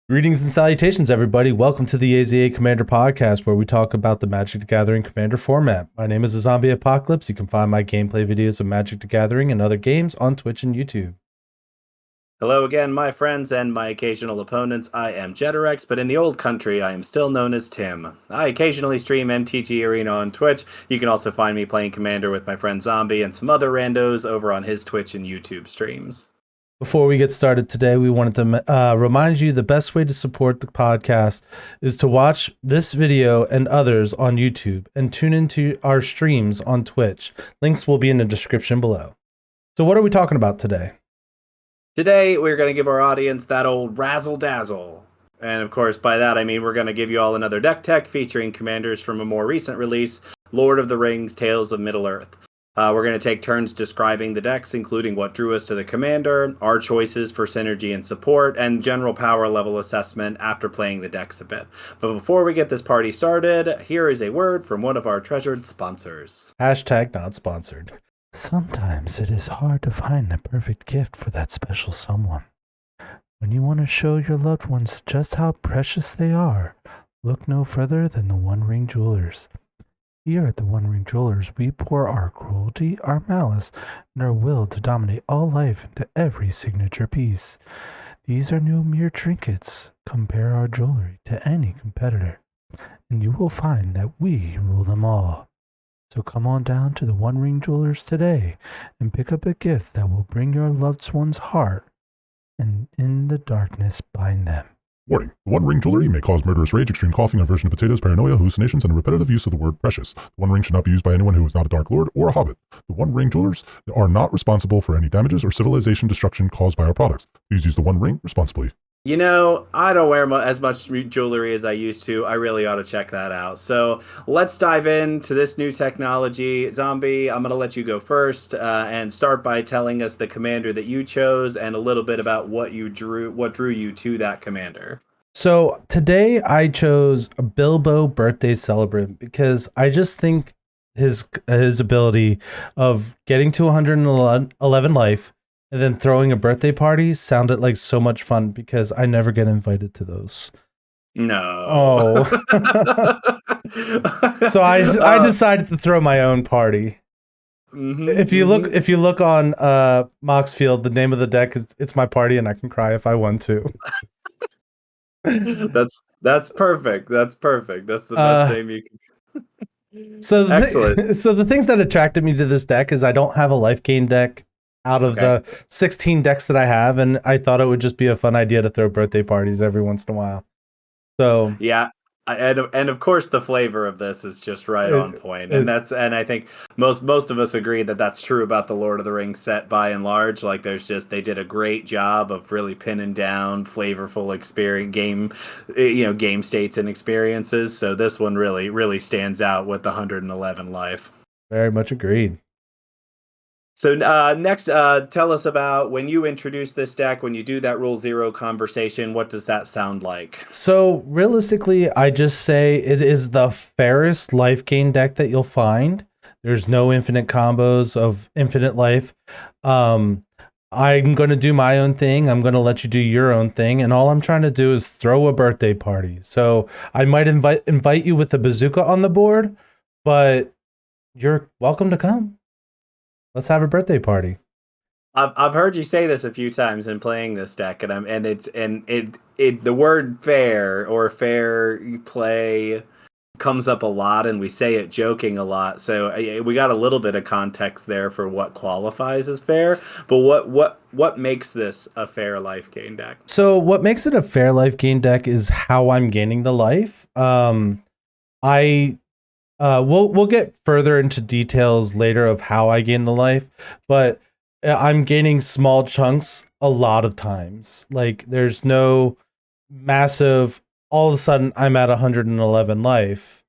Greetings and salutations, everybody. Welcome to the AZA Commander podcast, where we talk about the Magic the Gathering Commander format. My name is the Zombie Apocalypse. You can find my gameplay videos of Magic the Gathering and other games on Twitch and YouTube. Hello again, my friends and my occasional opponents. I am Jeterex, but in the old country, I am still known as Tim. I occasionally stream MTG Arena on Twitch. You can also find me playing Commander with my friend Zombie and some other randos over on his Twitch and YouTube streams. Before we get started today, we wanted to remind you the best way to support the podcast is to watch this video and others on YouTube and tune into our streams on Twitch. Links will be in the description below. So what are we talking about today? Today, we're going to give our audience that old razzle-dazzle. And of course, by that I mean we're going to give you all another deck tech featuring commanders from a more recent release, Lord of the Rings, Tales of Middle-earth. We're going to take turns describing the decks, including what drew us to the commander, our choices for synergy and support, and general power level assessment after playing the decks a bit. But before we get this party started, here is a word from one of our treasured sponsors. Hashtag not sponsored. Sometimes it is hard to find the perfect gift for that special someone. When you want to show your loved ones just how precious they are, look no further than the One Ring Jewelers. Here at the One Ring Jewelers, we pour our cruelty, our malice, and our will to dominate all life into every signature piece. These are no mere trinkets. Compare our jewelry to any competitor, and you will find that we rule them all. So come on down to the One Ring Jewelers today and pick up a gift that will bring your loved one's heart and in the darkness bind them. Warning. The One Ring jewelry may cause murderous rage, extreme coughing, aversion to potatoes, paranoia, hallucinations, and a repetitive use of the word precious. The One Ring should not be used by anyone who is not a Dark Lord or a Hobbit. The One Ring jewelers are not responsible for any damages or civilization destruction caused by our products. Please use the One Ring responsibly. You know, I don't wear as much jewelry as I used to. I really ought to check that out. So let's dive into this new technology. Zombie, I'm going to let you go first and start by telling us the commander that you chose and a little bit about what drew you to that commander. So today I chose a Bilbo birthday celebrant because I just think his ability of getting to 111 life and then throwing a birthday party sounded like so much fun because I never get invited to those. No. Oh. So I decided to throw my own party. If you look on Moxfield, the name of the deck is It's My Party and I Can Cry If I Want to. That's perfect. That's perfect. That's the best name you can. So Excellent. So the things that attracted me to this deck is I don't have a life gain deck out of the 16 decks that I have, and I thought it would just be a fun idea to throw birthday parties every once in a while. So yeah, and of course the flavor of this is just right on point, and I think most of us agree that that's true about the Lord of the Rings set by and large. Like they did a great job of really pinning down flavorful game states and experiences. So this one really stands out with the 111 life. Very much agreed. So next, tell us about when you introduce this deck, when you do that Rule Zero conversation, what does that sound like? So realistically, I just say it is the fairest life gain deck that you'll find. There's no infinite combos of infinite life. I'm going to do my own thing. I'm going to let you do your own thing. And all I'm trying to do is throw a birthday party. So I might invite you with the bazooka on the board, but you're welcome to come. Let's have a birthday party. I've heard you say this a few times in playing this deck, and the word fair or fair play comes up a lot, and we say it joking a lot. So we got a little bit of context there for what qualifies as fair. But what makes this a fair life gain deck? So what makes it a fair life gain deck is how I'm gaining the life. We'll get further into details later of how I gain the life, but I'm gaining small chunks a lot of times. Like there's no massive, all of a sudden I'm at 111 life,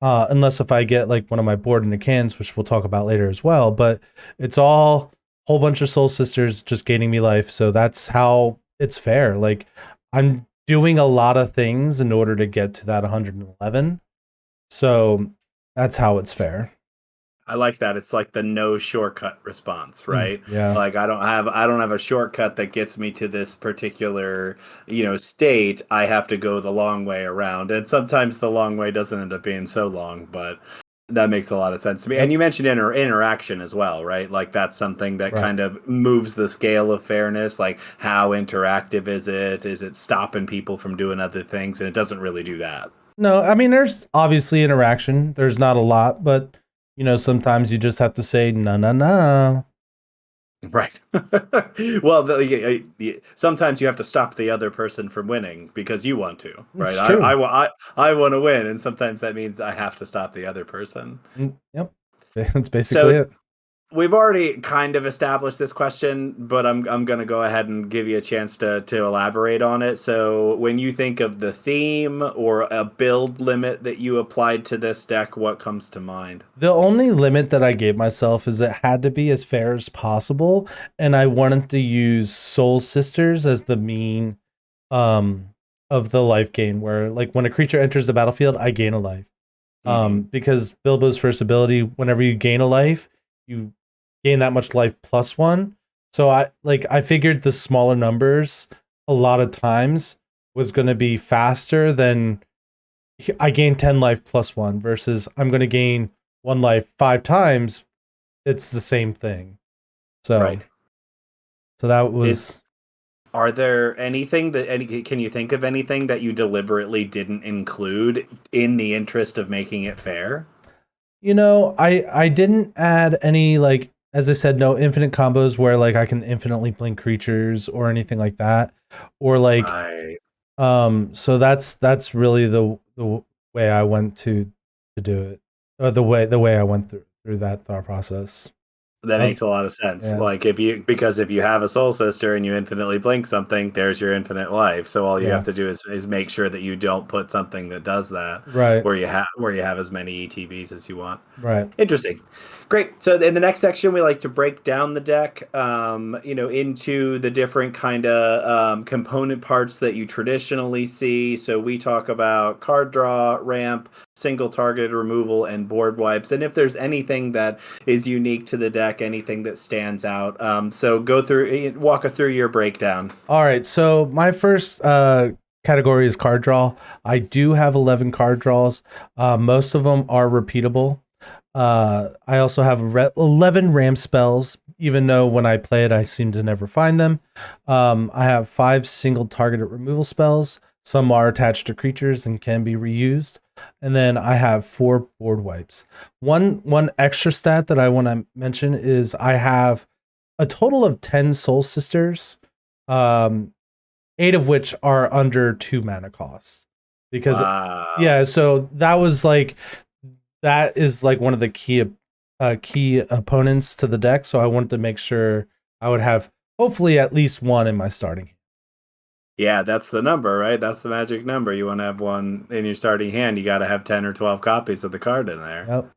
unless if I get like one of my board in the cans, which we'll talk about later as well, but it's all whole bunch of soul sisters just gaining me life. So that's how it's fair. Like I'm doing a lot of things in order to get to that 111. So that's how it's fair. I like that. It's like the no shortcut response, right? Yeah. Like I don't have a shortcut that gets me to this particular, state. I have to go the long way around. And sometimes the long way doesn't end up being so long, but that makes a lot of sense to me. And Yep. you mentioned interaction as well, right? Like that's something that Right. kind of moves the scale of fairness. Like how interactive is it? Is it stopping people from doing other things? And it doesn't really do that. No, I mean, there's obviously interaction. There's not a lot, but sometimes you just have to say no, no, no. Right. Well, sometimes you have to stop the other person from winning because you want to, right? It's true. I want to win, and sometimes that means I have to stop the other person. Yep. That's basically So it. we've already kind of established this question, but I'm going to go ahead and give you a chance to elaborate on it. So when you think of the theme or a build limit that you applied to this deck, what comes to mind? The only limit that I gave myself is it had to be as fair as possible, and I wanted to use Soul Sisters as the mean um of the life gain, where like when a creature enters the battlefield, I gain a life. Because Bilbo's first ability, whenever you gain a life, you gain that much life plus one. So I figured the smaller numbers a lot of times was going to be faster than I gain 10 life plus one versus I'm going to gain one life 5 times. It's the same thing. So, Right. so that was. Are there can you think of anything that you deliberately didn't include in the interest of making it fair? I didn't add any, like, as I said, no infinite combos where like I can infinitely blink creatures or anything like that, or like Right. so that's really the way I went to do it, or the way I went through that thought process. That I was, makes a lot of sense. yeah, Like because if you have a soul sister and you infinitely blink something, there's your infinite life. So all you yeah, have to do is make sure that you don't put something that does that right, where you have as many ETBs as you want. right. Interesting. Great. So in the next section, we like to break down the deck, into the different kind of component parts that you traditionally see. So we talk about card draw, ramp, single targeted removal, and board wipes. And if there's anything that is unique to the deck, anything that stands out. So walk us through your breakdown. All right, so my first category is card draw. I do have 11 card draws. Most of them are repeatable. I also have 11 ram spells, even though when I play it, I seem to never find them. I have 5 single targeted removal spells. Some are attached to creatures and can be reused. And then I have 4 board wipes. One extra stat that I want to mention is I have a total of 10 Soul Sisters, 8 of which are under 2 mana costs. Because Wow. yeah, so that is like one of the key opponents to the deck. So I wanted to make sure I would have hopefully at least one in my starting hand. Yeah, that's the number, right? That's the magic number. You want to have one in your starting hand. You got to have 10 or 12 copies of the card in there. Yep.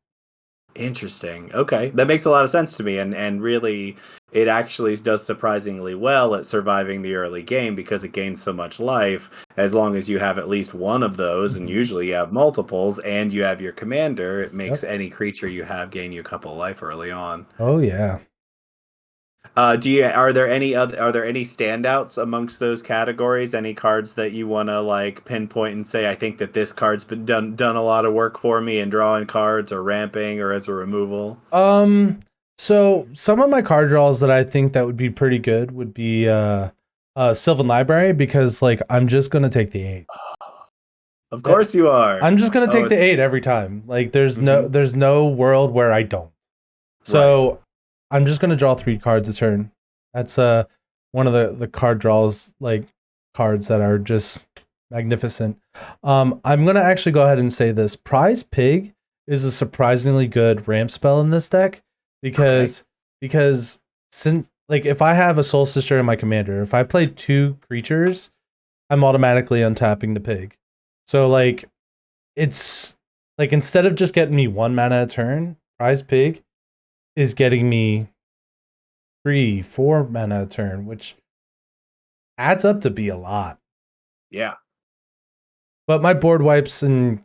Interesting. Okay, that makes a lot of sense to me, and really, it actually does surprisingly well at surviving the early game because it gains so much life. As long as you have at least one of those, and usually you have multiples, and you have your commander, it makes Yep. any creature you have gain you a couple of life early on. Oh yeah. Are there any standouts amongst those categories? Any cards that you want to like pinpoint and say, I think that this card's been done a lot of work for me in drawing cards or ramping or as a removal? So some of my card draws that I think that would be pretty good would be Sylvan Library, because like I'm just gonna take the 8. Of course you are. I'm just gonna Oh, take the 8 every time. Like mhm. there's no world where I don't. Right. So I'm just gonna draw 3 cards a turn. That's one of the card draws, like cards that are just magnificent. I'm gonna actually go ahead and say this. Prize Pig is a surprisingly good ramp spell in this deck Okay. because since like if I have a Soul Sister in my commander, if I play 2 creatures, I'm automatically untapping the pig. So like it's like instead of just getting me 1 mana a turn, Prize Pig is getting me 3, 4 mana a turn, which adds up to be a lot. Yeah. But my board wipes and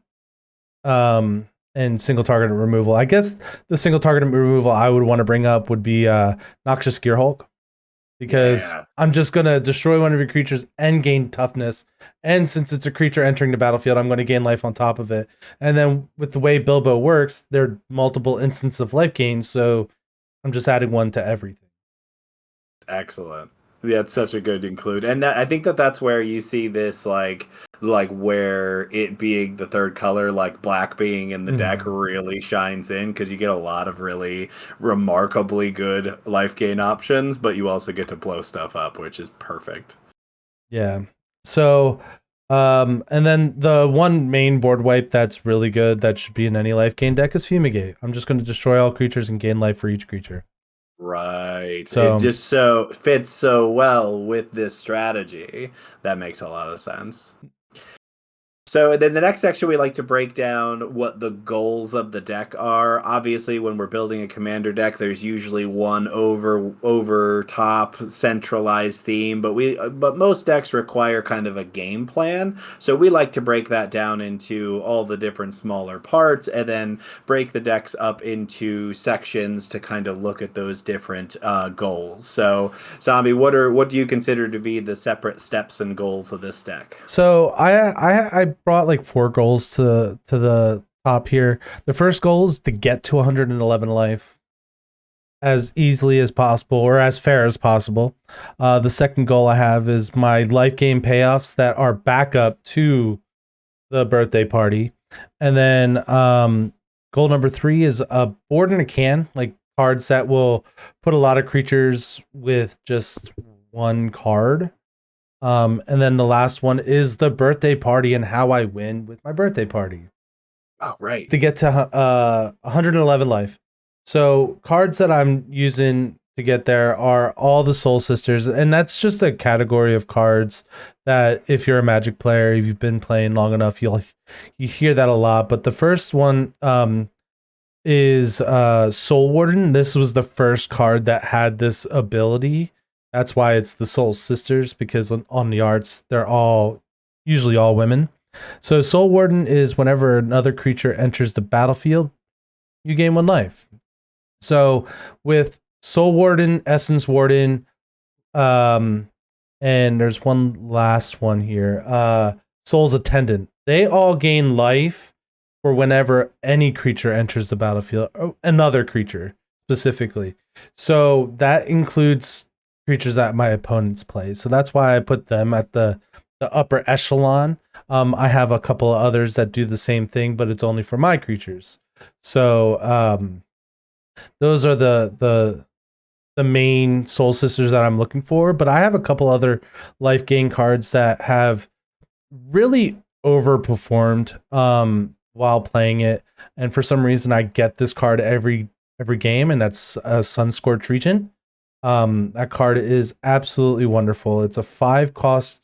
and single target removal. I guess the single target removal I would want to bring up would be Noxious Gearhulk, because I'm just going to destroy one of your creatures and gain toughness. And since it's a creature entering the battlefield, I'm going to gain life on top of it. And then with the way Bilbo works, there are multiple instances of life gain, so I'm just adding one to everything. Excellent. Yeah, it's such a good include. And I think that's where you see this, like where it being the third color, like black being in the deck, really shines in, because you get a lot of really remarkably good life gain options, but you also get to blow stuff up, which is perfect. Yeah. So, and then the one main board wipe that's really good that should be in any life gain deck is Fumigate. I'm just going to destroy all creatures and gain life for each creature. Right. So, it just so fits so well with this strategy. That makes a lot of sense. So then the next section, we like to break down what the goals of the deck are. Obviously, when we're building a commander deck, there's usually one over top centralized theme, but most decks require kind of a game plan. So we like to break that down into all the different smaller parts, and then break the decks up into sections to kind of look at those different goals. So, Zombie, what do you consider to be the separate steps and goals of this deck? So I brought like 4 goals to the top here. The first goal is to get to 111 life as easily as possible, or as fair as possible. The second goal I have is my life game payoffs that are backup to the birthday party. And then goal number 3 is a board in a can, like cards that will put a lot of creatures with just one card. And then the last one is the birthday party and how I win with my birthday party. Oh, right. To get to 111 life. So cards that I'm using to get there are all the Soul Sisters, and that's just a category of cards that if you're a Magic player, if you've been playing long enough, you hear that a lot. But the first one is Soul Warden. This was the first card that had this ability. That's why it's the Soul Sisters, because on the arts, they're usually all women. So Soul Warden is whenever another creature enters the battlefield, you gain 1 life. So with Soul Warden, Essence Warden, and there's one last one here, Soul's Attendant. They all gain life for whenever any creature enters the battlefield, another creature specifically. So that includes creatures that my opponents play. So that's why I put them at the upper echelon. I have a couple of others that do the same thing, but it's only for my creatures. So those are the main Soul Sisters that I'm looking for. But I have a couple other life gain cards that have really overperformed while playing it. And for some reason, I get this card every game, and that's Sunscorched Regent. That card is absolutely wonderful. It's a 5-cost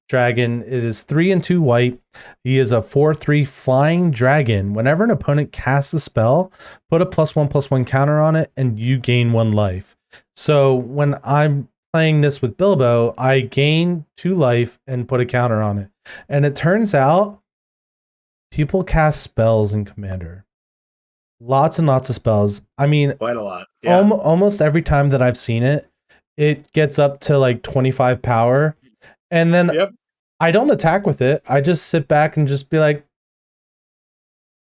dragon. It is 3 and 2 white. He is a 4/3 flying dragon. Whenever an opponent casts a spell, put a +1/+1 counter on it, and you gain 1 life. So when I'm playing this with Bilbo, I gain 2 life and put a counter on it. And it turns out people cast spells in Commander. Lots and lots of spells. I mean, quite a lot. Yeah. Almost every time that I've seen it, it gets up to like 25 power. And then I don't attack with it. I just sit back and just be like,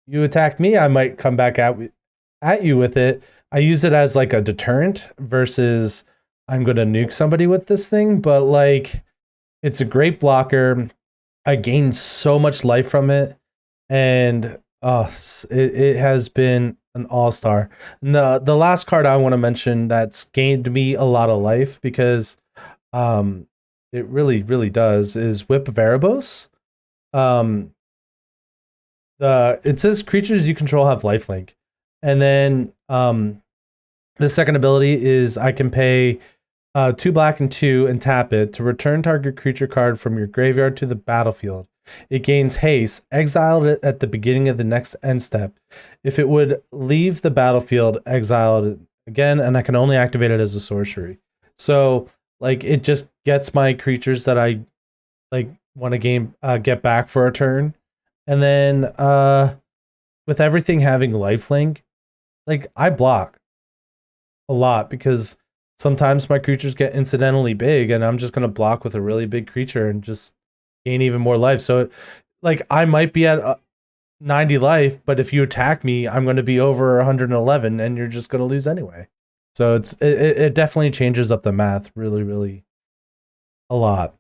you attack me, I might come back at you with it. I use it as like a deterrent versus I'm going to nuke somebody with this thing. But like, it's a great blocker. I gained so much life from it. And it has been an all-star. And the last card I want to mention that's gained me a lot of life, because it really, really does, is Whip of Erebos. It says creatures you control have lifelink. And then the second ability is I can pay 2 black and 2 and tap it to return target creature card from your graveyard to the battlefield. It gains haste, exiled it at the beginning of the next end step. If it would leave the battlefield, exiled it again, and I can only activate it as a sorcery. So like, it just gets my creatures that I like want to get back for a turn. And then with everything having lifelink, like I block a lot because sometimes my creatures get incidentally big and I'm just going to block with a really big creature and just gain even more life. So like I might be at 90 life, but if you attack me, I'm going to be over 111 and you're just going to lose anyway. So it definitely changes up the math really, really a lot.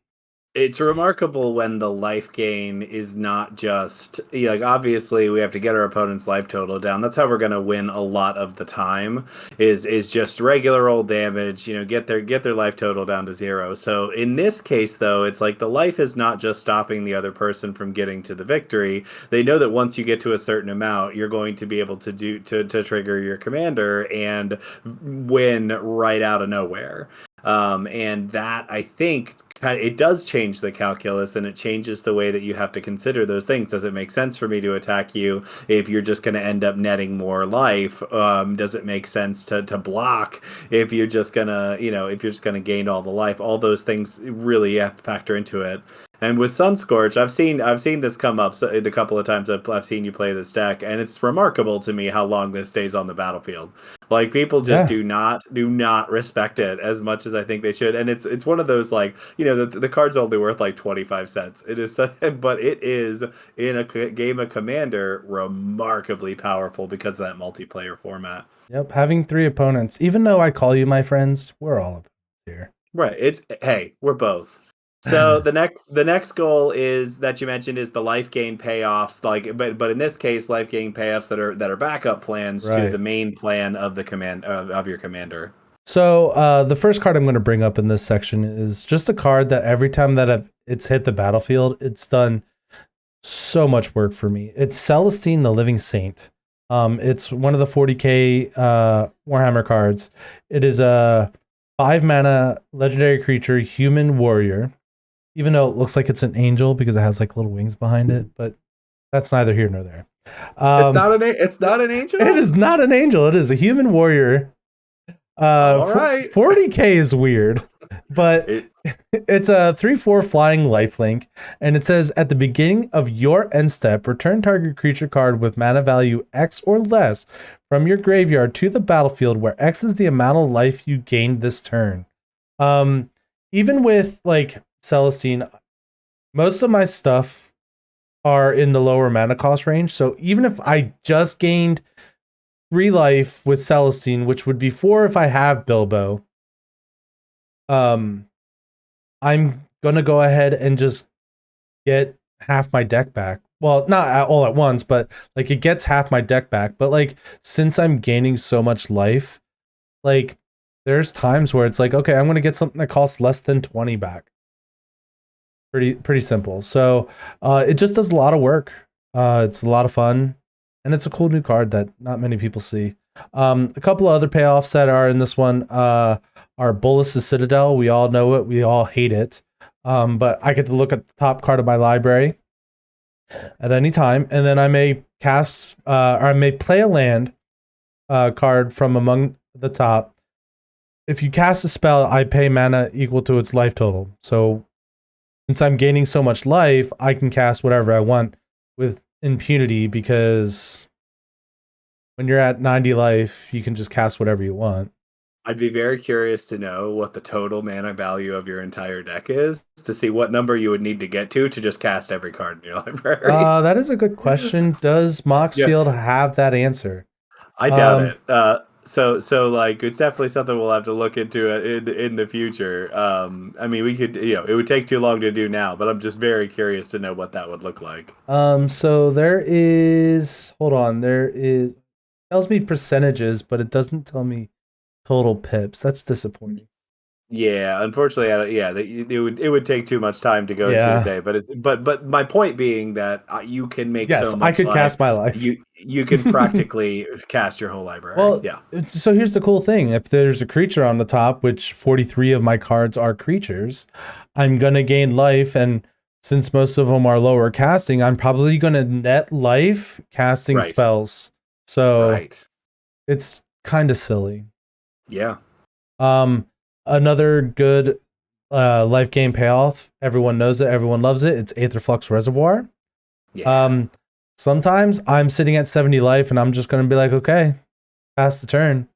It's remarkable when the life gain is not just like, obviously we have to get our opponent's life total down. That's how we're going to win a lot of the time is just regular old damage, get their life total down to 0. So in this case though, it's like the life is not just stopping the other person from getting to the victory. They know that once you get to a certain amount, you're going to be able to trigger your commander and win right out of nowhere. And that, I think, it does change the calculus, and it changes the way that you have to consider those things. Does it make sense for me to attack you if you're just going to end up netting more life? Does it make sense to block if you're just gonna gain all the life? All those things really have to factor into it. And with Sunscorch, I've seen this come up the couple of times I've seen you play this deck, and it's remarkable to me how long this stays on the battlefield. Like, people just do not respect it as much as I think they should. And it's one of those, like, the card's only worth like 25 cents. It is, but it is in a game of Commander remarkably powerful because of that multiplayer format. Yep, having 3 opponents, even though I call you my friends, we're all here. Right. Hey, we're both. So the next goal is that you mentioned is the life gain payoffs, like, but in this case, life gain payoffs that are backup plans to the main plan of the command of your commander. So the first card I'm going to bring up in this section is just a card that every time that it's hit the battlefield, it's done so much work for me. It's Celestine, the Living Saint. It's one of the 40k Warhammer cards. It is a 5 mana legendary creature, human warrior. Even though it looks like it's an angel because it has like little wings behind it, but that's neither here nor there. It's not an angel. It is not an angel. It is a human warrior. All right. 40k is weird, but it's a 3/4 flying lifelink, and it says at the beginning of your end step, return target creature card with mana value X or less from your graveyard to the battlefield, where X is the amount of life you gained this turn. Even with like Celestine, most of my stuff are in the lower mana cost range. So even if I just gained 3 life with Celestine, which would be 4 if I have Bilbo, I'm gonna go ahead and just get half my deck back. Well, not all at once, but like it gets half my deck back. But like, since I'm gaining so much life, like there's times where it's like, okay, I'm gonna get something that costs less than 20 back. Pretty simple. So it just does a lot of work. It's a lot of fun, and it's a cool new card that not many people see. A couple of other payoffs that are in this one are Bolas' Citadel. We all know it. We all hate it. But I get to look at the top card of my library at any time, and then I may cast or I may play a land card from among the top. If you cast a spell, I pay mana equal to its life total. So since I'm gaining so much life, I can cast whatever I want with impunity, because when you're at 90 life, you can just cast whatever you want. I'd be very curious to know what the total mana value of your entire deck is, to see what number you would need to get to just cast every card in your library. That is a good question. Does Moxfield have that answer? I doubt it. So like, it's definitely something we'll have to look into in the future. I mean, we could, it would take too long to do now, but I'm just very curious to know what that would look like. So there is, hold on, it tells me percentages, but it doesn't tell me total pips. That's disappointing. Yeah, unfortunately, it would take too much time to go to today. But my point being that you can make so much. I could cast my life. You can practically cast your whole library. Well, yeah. So here's the cool thing: if there's a creature on the top, which 43 of my cards are creatures, I'm gonna gain life, and since most of them are lower casting, I'm probably gonna net life casting spells. So it's kind of silly. Yeah. Another good life gain payoff. Everyone knows it. Everyone loves it. It's Aetherflux Reservoir. Yeah. Sometimes I'm sitting at 70 life and I'm just going to be like, okay, pass the turn.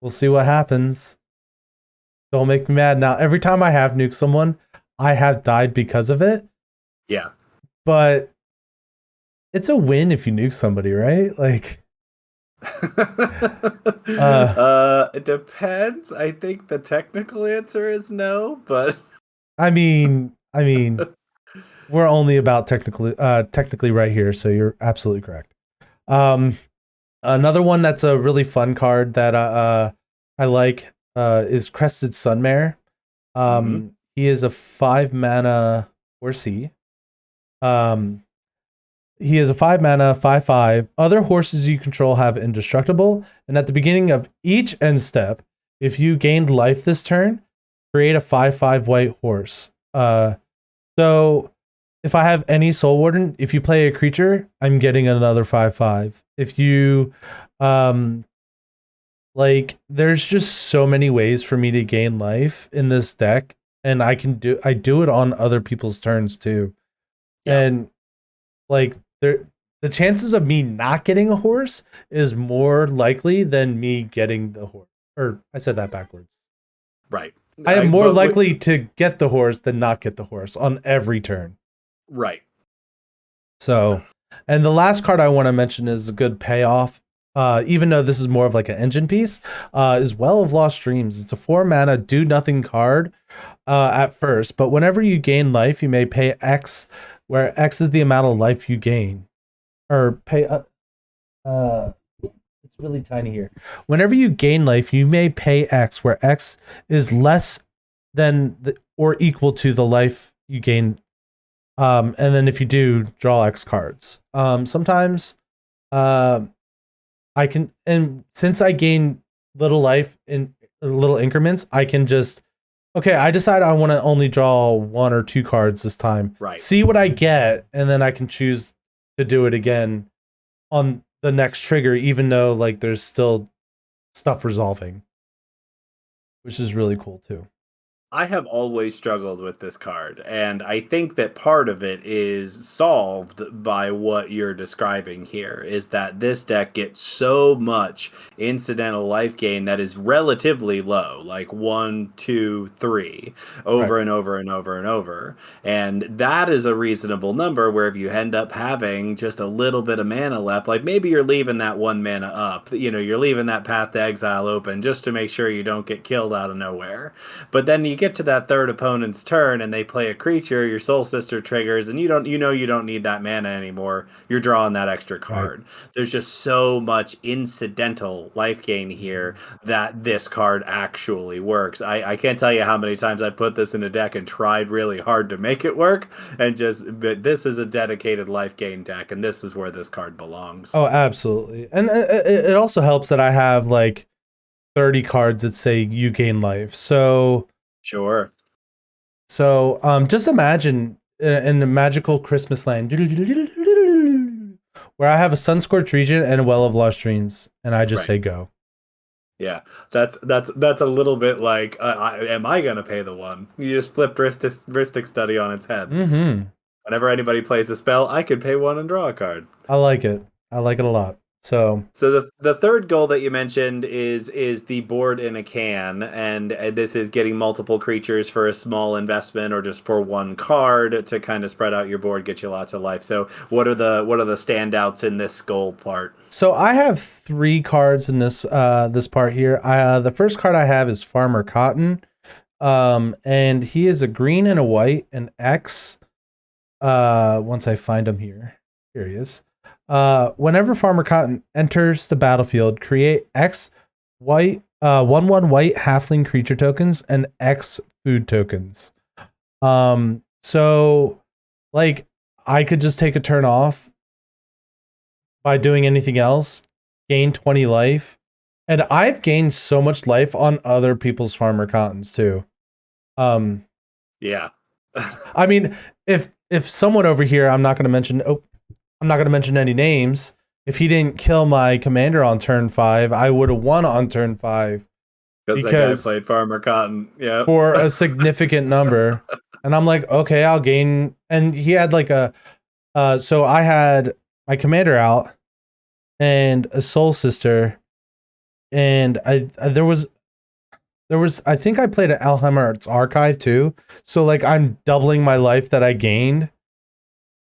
We'll see what happens. Don't make me mad. Now, every time I have nuked someone, I have died because of it. Yeah. But it's a win if you nuke somebody, right? Like, it depends. I think the technical answer is no, but I mean, we're only about technically right here, so you're absolutely correct. Another one that's a really fun card that I like is Crested Sunmare. He is a 5 mana horsey. He is a 5 mana 5/5. Other horses you control have indestructible, and at the beginning of each end step, if you gained life this turn, create a 5/5 white horse. So if I have any Soul Warden, if you play a creature, I'm getting another 5/5. If you like, there's just so many ways for me to gain life in this deck, and I do it on other people's turns too. Yeah. And like the chances of me not getting a horse is more likely than me getting the horse. Or I said that backwards. Right. I am more likely to get the horse than not get the horse on every turn. Right. So, and the last card I want to mention is a good payoff. Even though this is more of like an engine piece, is Well of Lost Dreams. It's a 4 mana do nothing card at first, but whenever you gain life, you may pay X, where X is the amount of life you gain, or pay. It's really tiny here. Whenever you gain life, you may pay X, where X is less than or equal to the life you gain. And then if you do, draw X cards. Sometimes, I can, and since I gain little life in little increments, I can just, okay, I decide I want to only draw 1 or 2 cards this time. Right. See what I get, and then I can choose to do it again on the next trigger, even though like there's still stuff resolving, which is really cool too. I have always struggled with this card, and I think that part of it is solved by what you're describing here, is that this deck gets so much incidental life gain that is relatively low, like 1, 2, 3, over and over and over and over. And that is a reasonable number where if you end up having just a little bit of mana left, like maybe you're leaving that 1 mana up, you're leaving that Path to Exile open just to make sure you don't get killed out of nowhere. But then you get to that third opponent's turn and they play a creature, your Soul Sister triggers, and you don't need that mana anymore. You're drawing that extra card. Right. There's just so much incidental life gain here that this card actually works. I can't tell you how many times I put this in a deck and tried really hard to make it work, but this is a dedicated life gain deck, and this is where this card belongs. Oh, absolutely. And it also helps that I have like 30 cards that say you gain life. So sure. So just imagine in a magical Christmas land where I have a Sunscorched Region and a Well of Lost Dreams, and I just say go. Yeah, that's a little bit like, am I gonna pay the one? You just flip Ristic Study on its head. Mm-hmm. Whenever anybody plays a spell, I could pay 1 and draw a card. I like it. I like it a lot. So the third goal that you mentioned is the board in a can, and this is getting multiple creatures for a small investment or just for 1 card to kind of spread out your board, get you lots of life. So what are the standouts in this goal part? So I have 3 cards in this this part here. The first card I have is Farmer Cotton, and he is a green and a white, an X. Once I find him here he is. Whenever Farmer Cotton enters the battlefield, create X white 1/1 white halfling creature tokens and X food tokens. So like I could just take a turn off by doing anything else, gain 20 life, and I've gained so much life on other people's Farmer Cottons too. Yeah. I mean, if someone over here, I'm not going to mention any names. If he didn't kill my commander on turn 5, I would have won on turn 5. Because that guy played Farmer Cotton, yeah, for a significant number. And I'm like, okay, I'll gain. And he had like so I had my commander out and a soul sister, and there was I think I played an Alheimer's Archive too. So like I'm doubling my life that I gained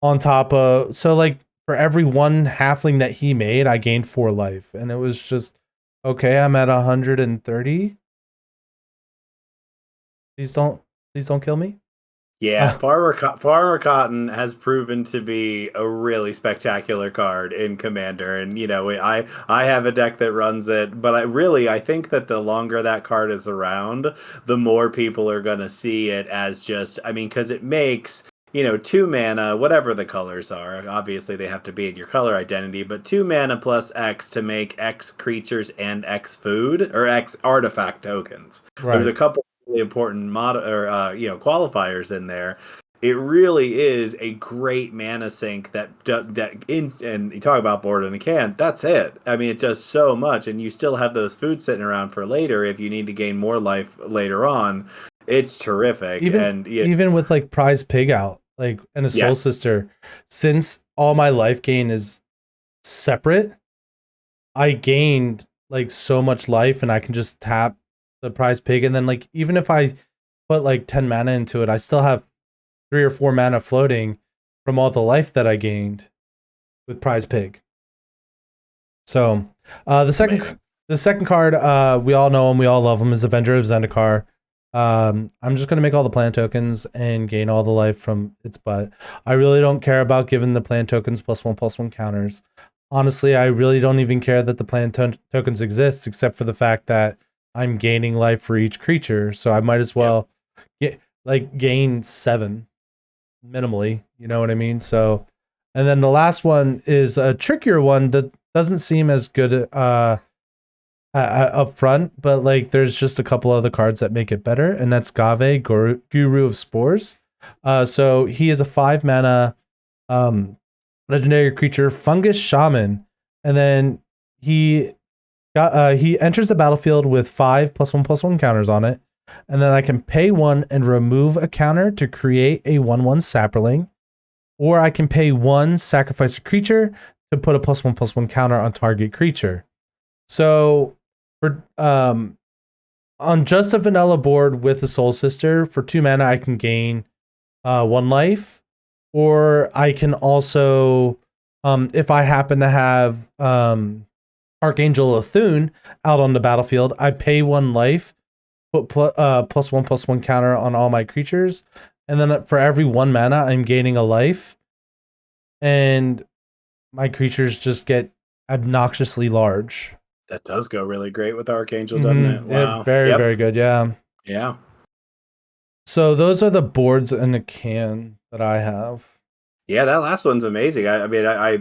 on top of, so like for every one halfling that he made, I gained 4 life. And it was just okay, I'm at 130. Please don't kill me. Yeah, Farmer Cotton has proven to be a really spectacular card in Commander, and I have a deck that runs it, but I think that the longer that card is around, the more people are gonna see it as just, I mean, because it makes 2 mana, whatever the colors are. Obviously, they have to be in your color identity, but 2 mana plus X to make X creatures and X food or X artifact tokens. Right. There's a couple really important qualifiers in there. It really is a great mana sink and you talk about board in a can. That's it. I mean, it does so much, and you still have those food sitting around for later if you need to gain more life later on. It's terrific. Even with like prize pig out, like, and a soul sister, since all my life gain is separate, I gained like so much life, and I can just tap the prize pig, and then like even if I put like 10 mana into it, I still have 3 or 4 mana floating from all the life that I gained with prize pig. So the second card, we all know him, we all love him, is Avenger of Zendikar. I'm just gonna make all the plant tokens and gain all the life from its butt. I really don't care about giving the plant tokens +1/+1 counters. Honestly, I really don't even care that the plant tokens exist, except for the fact that I'm gaining life for each creature, so I might as well gain 7 minimally. You know what I mean? So, and then the last one is a trickier one that doesn't seem as good up front, but like there's just a couple other cards that make it better, and that's Gave, Guru of Spores. So he is a 5 mana legendary creature, fungus shaman, and then he enters the battlefield with 5 +1/+1 counters on it, and then I can pay 1 and remove a counter to create a 1/1 sapperling, or I can pay 1, sacrifice a creature to put a +1/+1 counter on target creature. So for on just a vanilla board with a Soul Sister, for 2 mana I can gain 1 life, or I can also, if I happen to have Archangel Athun out on the battlefield, I pay 1 life, put +1/+1 counter on all my creatures, and then for every 1 mana I'm gaining a life, and my creatures just get obnoxiously large. That does go really great with Archangel, doesn't it? Wow. Yeah, very good, yeah. Yeah. So those are the boards in a can that I have. Yeah, that last one's amazing. I mean, I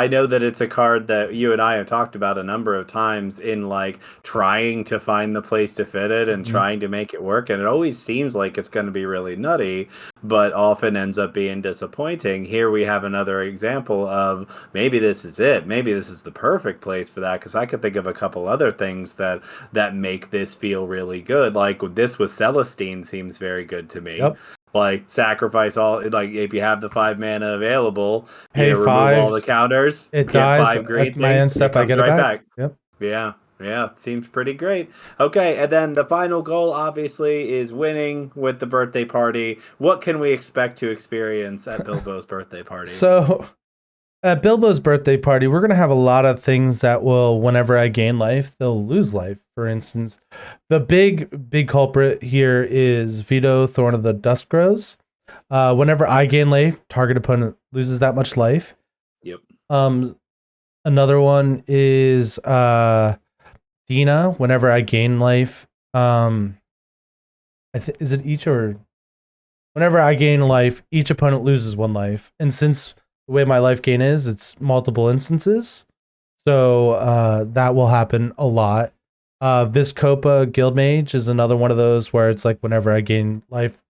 know that it's a card that you and I have talked about a number of times in like trying to find the place to fit it and trying to make it work, and it always seems like it's going to be really nutty, but often ends up being disappointing. Here we have another example of maybe this is it. Maybe this is the perfect place for that, because I could think of a couple other things that make this feel really good. Like this with Celestine seems very good to me. Yep. Like sacrifice all, like if you have the 5 mana available, pay remove 5, all the counters. It dies 5 green at my end step. I get it back. Yep. Yeah, seems pretty great. Okay, and then the final goal obviously is winning with the birthday party. What can we expect to experience at Bilbo's birthday party? So at Bilbo's birthday party, we're going to have a lot of things that will, whenever I gain life, they'll lose life. For instance, the big culprit here is Vito, Thorn of the Duskgrows. Whenever I gain life, target opponent loses that much life. Yep. Another one is Dina. Whenever I gain life, is it each, or whenever I gain life, each opponent loses 1 life. And since the way my life gain is, it's multiple instances, so that will happen a lot. Viscopa Guildmage is another one of those where it's like whenever I gain life,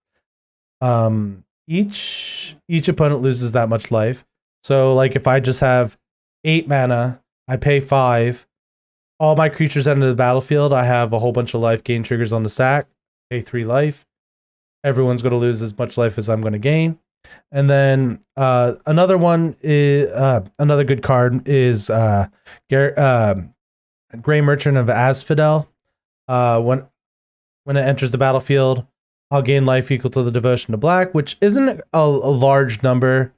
each opponent loses that much life. So like if I just have 8 mana, I pay 5, all my creatures enter the battlefield, I have a whole bunch of life gain triggers on the stack, pay 3 life. Everyone's going to lose as much life as I'm going to gain. And then another one is another good card is Gray Merchant of Asphodel. When it enters the battlefield, I'll gain life equal to the devotion to black, which isn't a large number,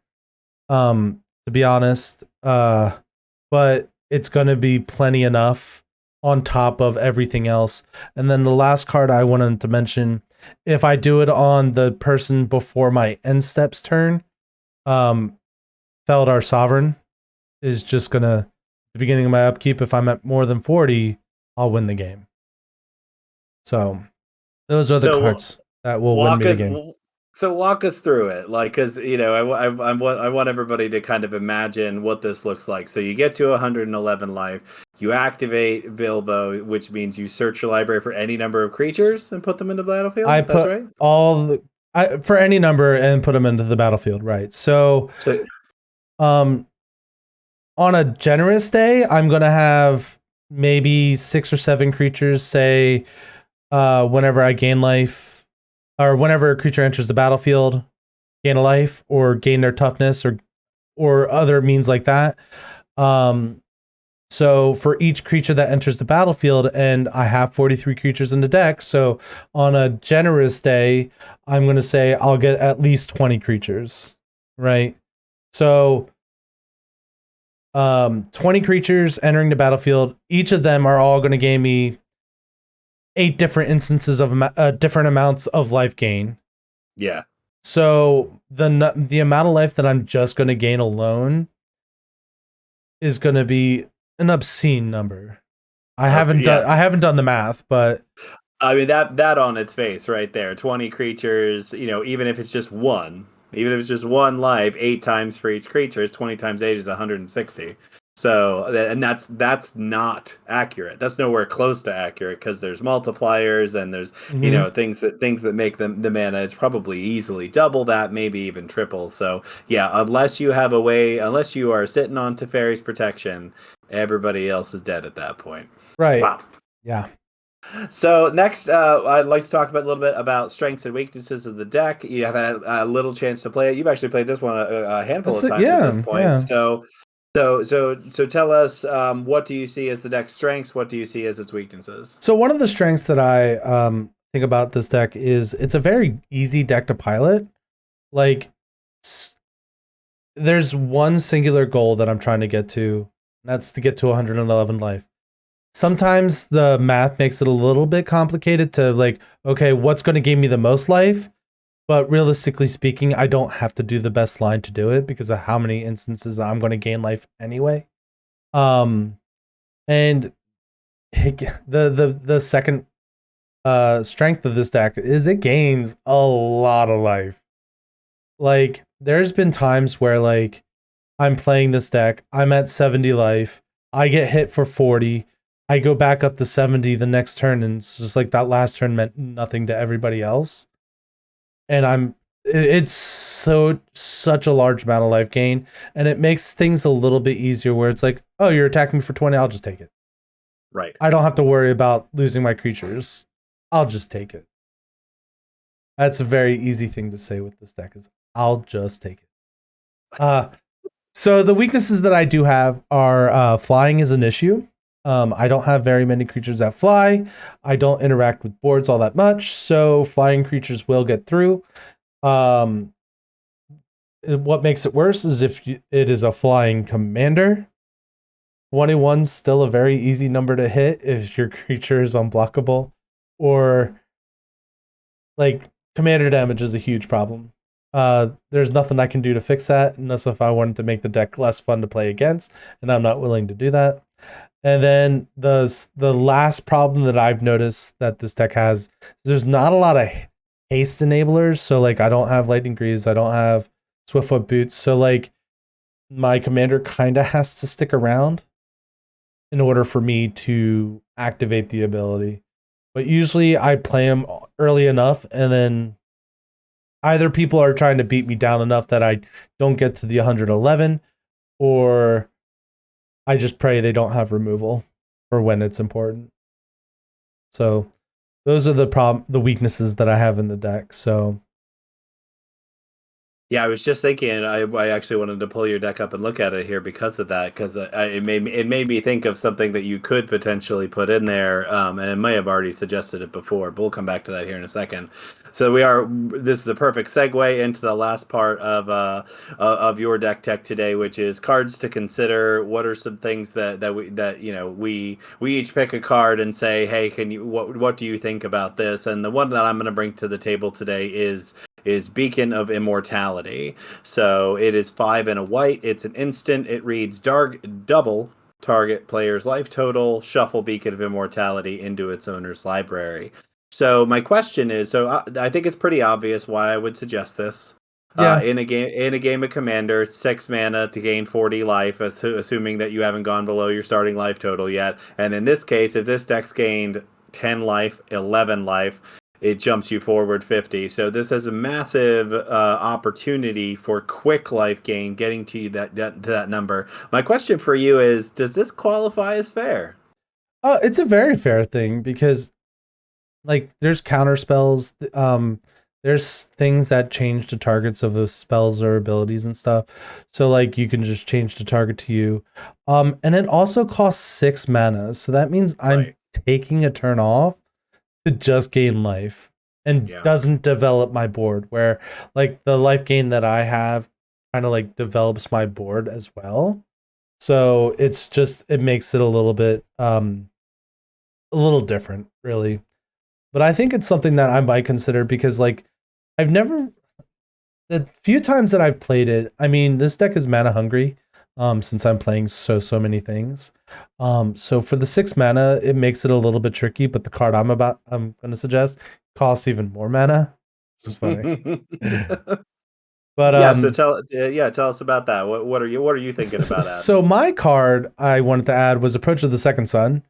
to be honest. But it's going to be plenty enough on top of everything else. And then the last card I wanted to mention, if I do it on the person before my end steps turn, Feldar Sovereign is just going to, the beginning of my upkeep, if I'm at more than 40, I'll win the game. So those are the cards that will win me the game. So walk us through it, like, because I want everybody to kind of imagine what this looks like. So you get to 111 life, you activate Bilbo, which means you search your library for any number of creatures and put them into the battlefield. That's right. For any number and put them into the battlefield, right? So on a generous day, I'm gonna have maybe 6 or 7 creatures. Say, whenever I gain life. Or whenever a creature enters the battlefield, gain a life or gain their toughness or other means like that. So for each creature that enters the battlefield, and I have 43 creatures in the deck, so on a generous day, I'm going to say I'll get at least 20 creatures, right? So 20 creatures entering the battlefield, each of them are all going to gain me 8 different instances of different amounts of life gain. Yeah. So the amount of life that I'm just going to gain alone is going to be an obscene number. I haven't done the math, but I mean that on its face right there, 20 creatures, even if it's just one life, 8 times for each creature, 20 times 8 is 160. So, and that's not accurate. That's nowhere close to accurate because there's multipliers and there's things that make the mana. It's probably easily double that, maybe even triple. So yeah, unless you are sitting on Teferi's protection, everybody else is dead at that point. Right. Wow. Yeah. So next, I'd like to talk a little bit about strengths and weaknesses of the deck. You have had a little chance to play it. You've actually played this one a handful of times at this point. Yeah. So tell us, what do you see as the deck's strengths? What do you see as its weaknesses? So one of the strengths that I think about this deck is it's a very easy deck to pilot. Like, there's one singular goal that I'm trying to get to. And that's to get to 111 life. Sometimes the math makes it a little bit complicated to like, okay, what's going to give me the most life? But realistically speaking, I don't have to do the best line to do it because of how many instances I'm going to gain life anyway. And the second strength of this deck is it gains a lot of life. Like, there's been times where like I'm playing this deck, I'm at 70 life, I get hit for 40, I go back up to 70 the next turn, and it's just like that last turn meant nothing to everybody else. And it's such a large amount of life gain, and it makes things a little bit easier where it's like, oh, you're attacking me for 20, I'll just take it. Right. I don't have to worry about losing my creatures. I'll just take it. That's a very easy thing to say with this deck is I'll just take it. So the weaknesses that I do have are flying is an issue. I don't have very many creatures that fly. I don't interact with boards all that much, so flying creatures will get through. What makes it worse is if it is a flying commander. 21's still a very easy number to hit if your creature is unblockable, or like commander damage is a huge problem. There's nothing I can do to fix that unless if I wanted to make the deck less fun to play against, and I'm not willing to do that. And then the last problem that I've noticed that this deck has is there's not a lot of haste enablers. So like I don't have Lightning Greaves, I don't have Swiftfoot Boots. So like my commander kind of has to stick around in order for me to activate the ability. But usually I play them early enough, and then either people are trying to beat me down enough that I don't get to the 111, or I just pray they don't have removal for when it's important. So those are the weaknesses that I have in the deck. So Yeah, I was just thinking. I actually wanted to pull your deck up and look at it here because of that. Because it made me think of something that you could potentially put in there, and it may have already suggested it before. But we'll come back to that here in a second. So we are. This is a perfect segue into the last part of your deck tech today, which is cards to consider. What are some things that we each pick a card and say, hey, can you what do you think about this? And the one that I'm going to bring to the table today is Beacon of Immortality. So it is 5 and a white. It's an instant. It reads double target player's life total, shuffle Beacon of Immortality into its owner's library. So my question is, I think it's pretty obvious why I would suggest this. Yeah. In a game of Commander, 6 mana to gain 40 life, assuming that you haven't gone below your starting life total yet. And in this case, if this deck's gained 10 life, 11 life, it jumps you forward 50. So this has a massive opportunity for quick life gain, getting to you that number. My question for you is, does this qualify as fair? It's a very fair thing because like there's counter spells, there's things that change the targets of those spells or abilities and stuff. So like you can just change the target to you. And it also costs 6 mana. So that means I'm taking a turn off to just gain life and doesn't develop my board, where like the life gain that I have kind of like develops my board as well. So it makes it a little bit a little different, really. But I think it's something that I might consider because like the few times that I've played it, I mean, this deck is mana hungry, since I'm playing so many things. So for the 6 mana, it makes it a little bit tricky, but the card I'm gonna suggest costs even more mana, which is funny. But so tell us about that. What are you thinking about that? So my card I wanted to add was Approach of the Second Sun.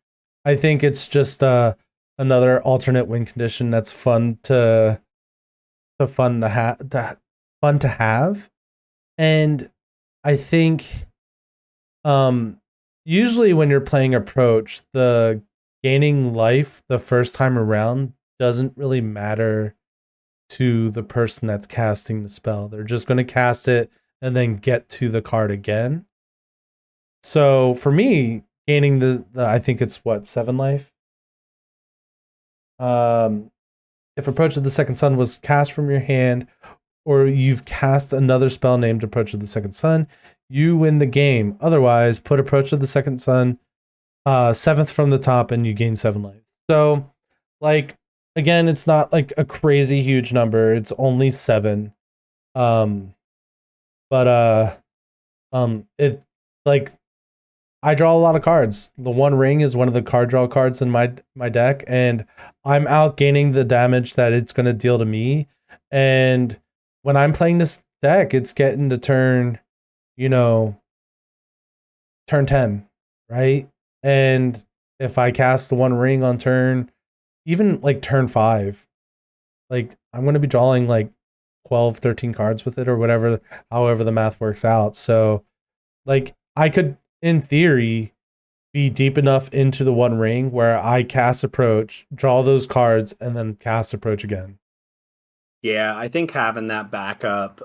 I think it's just another alternate win condition that's fun to have. And I think usually when you're playing Approach, the gaining life the first time around doesn't really matter to the person that's casting the spell. They're just going to cast it and then get to the card again. So for me, gaining the I think it's 7 life. If Approach of the Second Sun was cast from your hand, or you've cast another spell named Approach of the Second Sun, you win the game. Otherwise, put Approach of the Second Sun 7th from the top and you gain 7 life. So, like, again, it's not like a crazy huge number. It's only 7. It like I draw a lot of cards. The One Ring is one of the card draw cards in my deck, and I'm out gaining the damage that it's going to deal to me. And when I'm playing this deck, it's getting to turn 10, right? And if I cast the One Ring on even like turn 5, like I'm going to be drawing like 12, 13 cards with it or whatever, however the math works out. So like I could, in theory, be deep enough into the One Ring where I cast Approach, draw those cards, and then cast Approach again. Yeah, I think having a backup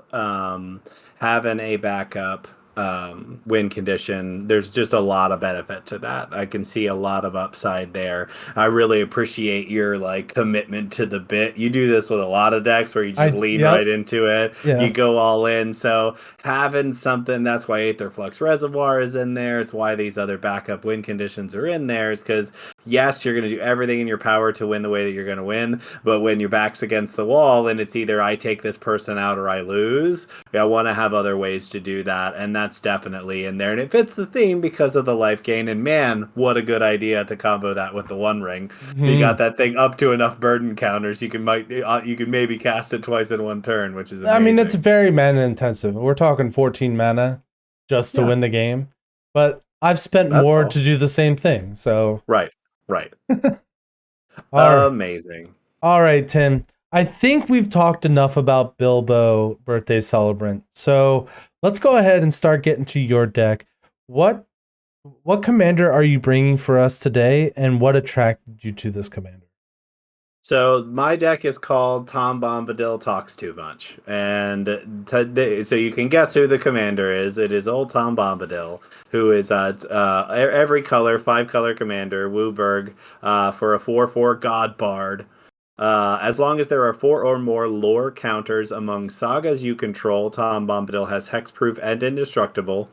win condition, there's just a lot of benefit to that. I can see a lot of upside there. I really appreciate your like commitment to the bit. You do this with a lot of decks where you just lean right into it. Yeah. You go all in. So having something, that's why Aether Flux Reservoir is in there. It's why these other backup win conditions are in there, is because yes, you're going to do everything in your power to win the way that you're going to win. But when your back's against the wall and it's either I take this person out or I lose, I want to have other ways to do that. And that's definitely in there. And it fits the theme because of the life gain. And man, what a good idea to combo that with the One Ring. Mm-hmm. You got that thing up to enough burden counters. You can maybe cast it twice in one turn, which is amazing. I mean, it's very mana intensive. We're talking 14 mana just to win the game. But I've spent more to do the same thing. So Right. Amazing. All right, Tim. I think we've talked enough about Bilbo Birthday Celebrant. So let's go ahead and start getting to your deck. What commander are you bringing for us today, and what attracted you to this commander? So my deck is called Tom Bombadil Talks Too Much, and so you can guess who the commander is. It is old Tom Bombadil, who is every color, 5-color commander, Wooburg, for a 4/4 God Bard. As long as there are 4 or more lore counters among sagas you control, Tom Bombadil has hexproof and indestructible.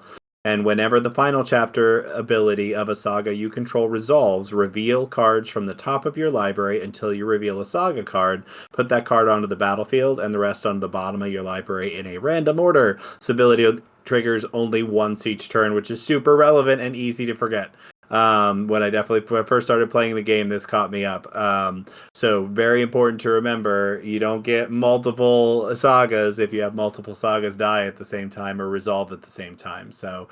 And whenever the final chapter ability of a saga you control resolves, reveal cards from the top of your library until you reveal a saga card. Put that card onto the battlefield and the rest onto the bottom of your library in a random order. This ability triggers only once each turn, which is super relevant and easy to forget. When I first started playing the game, this caught me up. So very important to remember, you don't get multiple sagas if you have multiple sagas die at the same time or resolve at the same time. So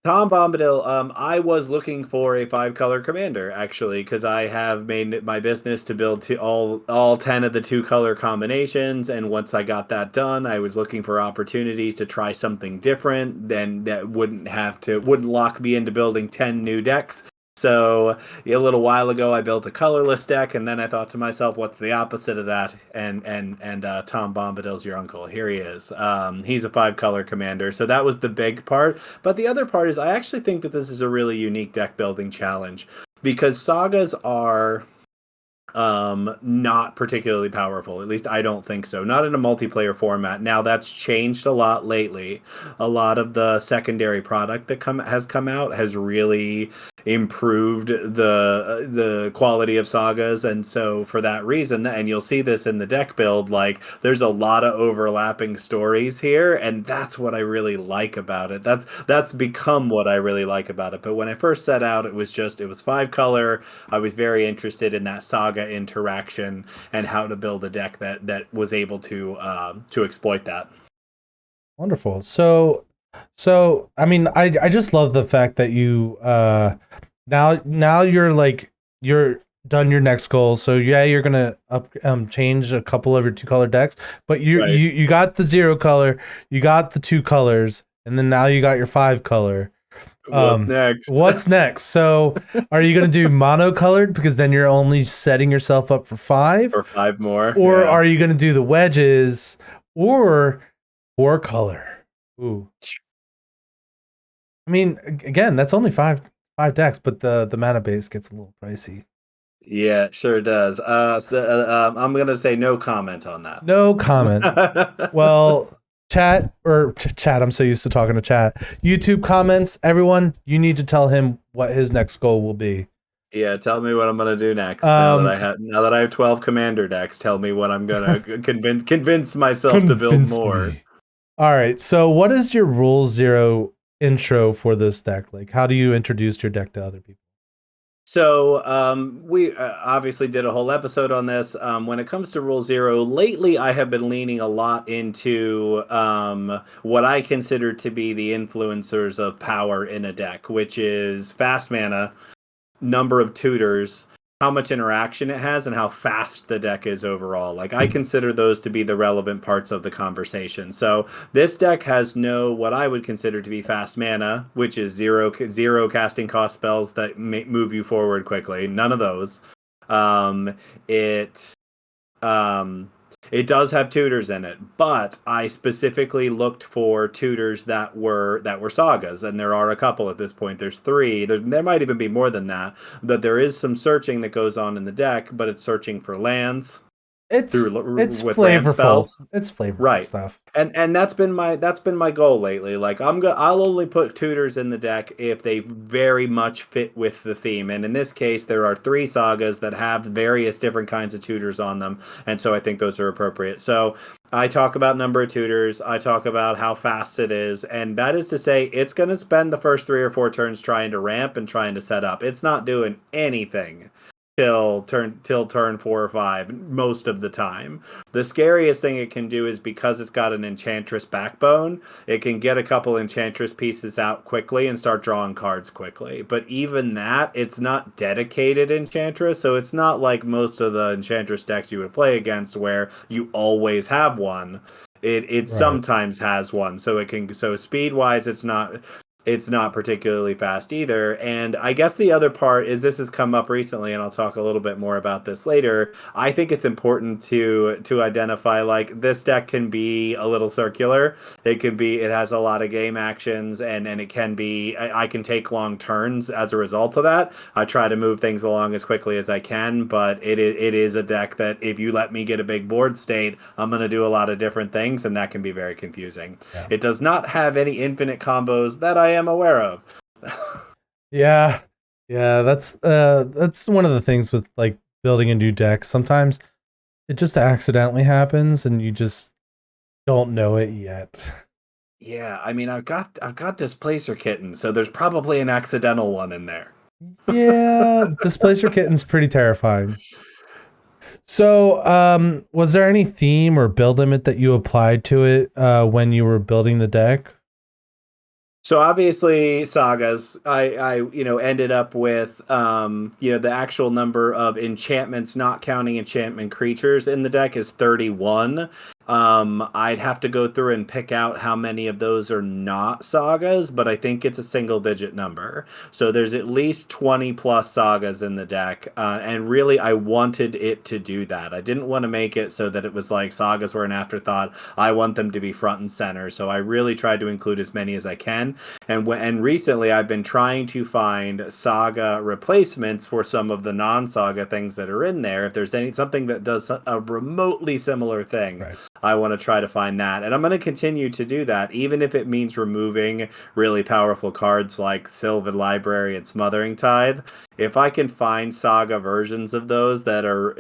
Tom Bombadil, I was looking for a 5-color commander, actually, because I have made it my business to build all 10 of the 2-color combinations, and once I got that done, I was looking for opportunities to try something different, then that wouldn't lock me into building 10 new decks. So a little while ago, I built a colorless deck, and then I thought to myself, "What's the opposite of that?" And Tom Bombadil's your uncle. Here he is. He's a 5-color commander, so that was the big part. But the other part is, I actually think that this is a really unique deck building challenge because sagas are not particularly powerful. At least I don't think so. Not in a multiplayer format. Now that's changed a lot lately. A lot of the secondary product that has come out has really improved the quality of sagas, and so for that reason, and you'll see this in the deck build, like there's a lot of overlapping stories here, and that's what I really like about it. That's become what I really like about it. But when I first set out, it was 5-color. I was very interested in that saga interaction and how to build a deck that was able to exploit that. Wonderful. So I mean, I just love the fact that you now you're done your next goal. So yeah, you're gonna change a couple of your 2-color decks, but you got the 0-color, you got the 2 colors, and then now you got your 5-color. What's next? What's next? So are you gonna do monocolored because then you're only setting yourself up for 5? Or 5 more. Or yeah. are you gonna do the wedges or 4-color? Ooh. I mean, again, that's only five decks, but the mana base gets a little pricey. Yeah, sure does. I'm gonna say no comment on that. No comment. Well, chat. I'm so used to talking to chat. YouTube comments, everyone, you need to tell him what his next goal will be. Yeah, tell me what I'm gonna do next. Now that I have 12 commander decks, tell me what I'm gonna convince myself to build more. Me. All right. So, what is your Rule 0 intro for this deck? Like, how do you introduce your deck to other people? So we obviously did a whole episode on this. When it comes to Rule 0, lately I have been leaning a lot into what I consider to be the influencers of power in a deck, which is fast mana, number of tutors, how much interaction it has, and how fast the deck is overall. Like, I consider those to be the relevant parts of the conversation. So this deck has what I would consider to be fast mana, which is zero casting cost spells that move you forward quickly. None of those. It does have tutors in it, but I specifically looked for tutors that were sagas, and there are a couple at this point. There's 3. There might even be more than that. But there is some searching that goes on in the deck, but it's searching for lands. It's with flavorful. land spells. It's flavorful stuff. And that's been my goal lately. Like, I'll only put tutors in the deck if they very much fit with the theme. And in this case, there are 3 sagas that have various different kinds of tutors on them, and so I think those are appropriate. So I talk about number of tutors, I talk about how fast it is, and that is to say, it's going to spend the first 3 or 4 turns trying to ramp and trying to set up. It's not doing anything till turn 4 or 5 most of the time. The scariest thing it can do is, because it's got an enchantress backbone, it can get a couple enchantress pieces out quickly and start drawing cards quickly. But even that, it's not dedicated enchantress, so it's not like most of the enchantress decks you would play against where you always have one. It sometimes has one, so speed wise it's not it's not particularly fast either. And I guess the other part is this has come up recently, and I'll talk a little bit more about this later. I think it's important to identify like this deck can be a little circular. It has a lot of game actions, and it can be I can take long turns as a result of that. I try to move things along as quickly as I can, but it is a deck that if you let me get a big board state, I'm going to do a lot of different things, and that can be very confusing. Yeah. It does not have any infinite combos that I am aware of. Yeah. Yeah, that's one of the things with like building a new deck. Sometimes it just accidentally happens and you just don't know it yet. Yeah, I mean, I've got Displacer Kitten, so there's probably an accidental one in there. Yeah, Displacer Kitten's pretty terrifying. So, was there any theme or build limit that you applied to it when you were building the deck? So obviously sagas, I ended up with the actual number of enchantments, not counting enchantment creatures in the deck, is 31. I'd have to go through and pick out how many of those are not sagas, but I think it's a single digit number. So there's at least 20 plus sagas in the deck. And really, I wanted it to do that. I didn't want to make it so that it was like sagas were an afterthought. I want them to be front and center. So I really tried to include as many as I can. And recently, I've been trying to find saga replacements for some of the non-saga things that are in there. If there's something that does a remotely similar thing, Right. I want to try to find that. And I'm going to continue to do that, even if it means removing really powerful cards like Sylvan Library and Smothering Tithe. If I can find saga versions of those that are,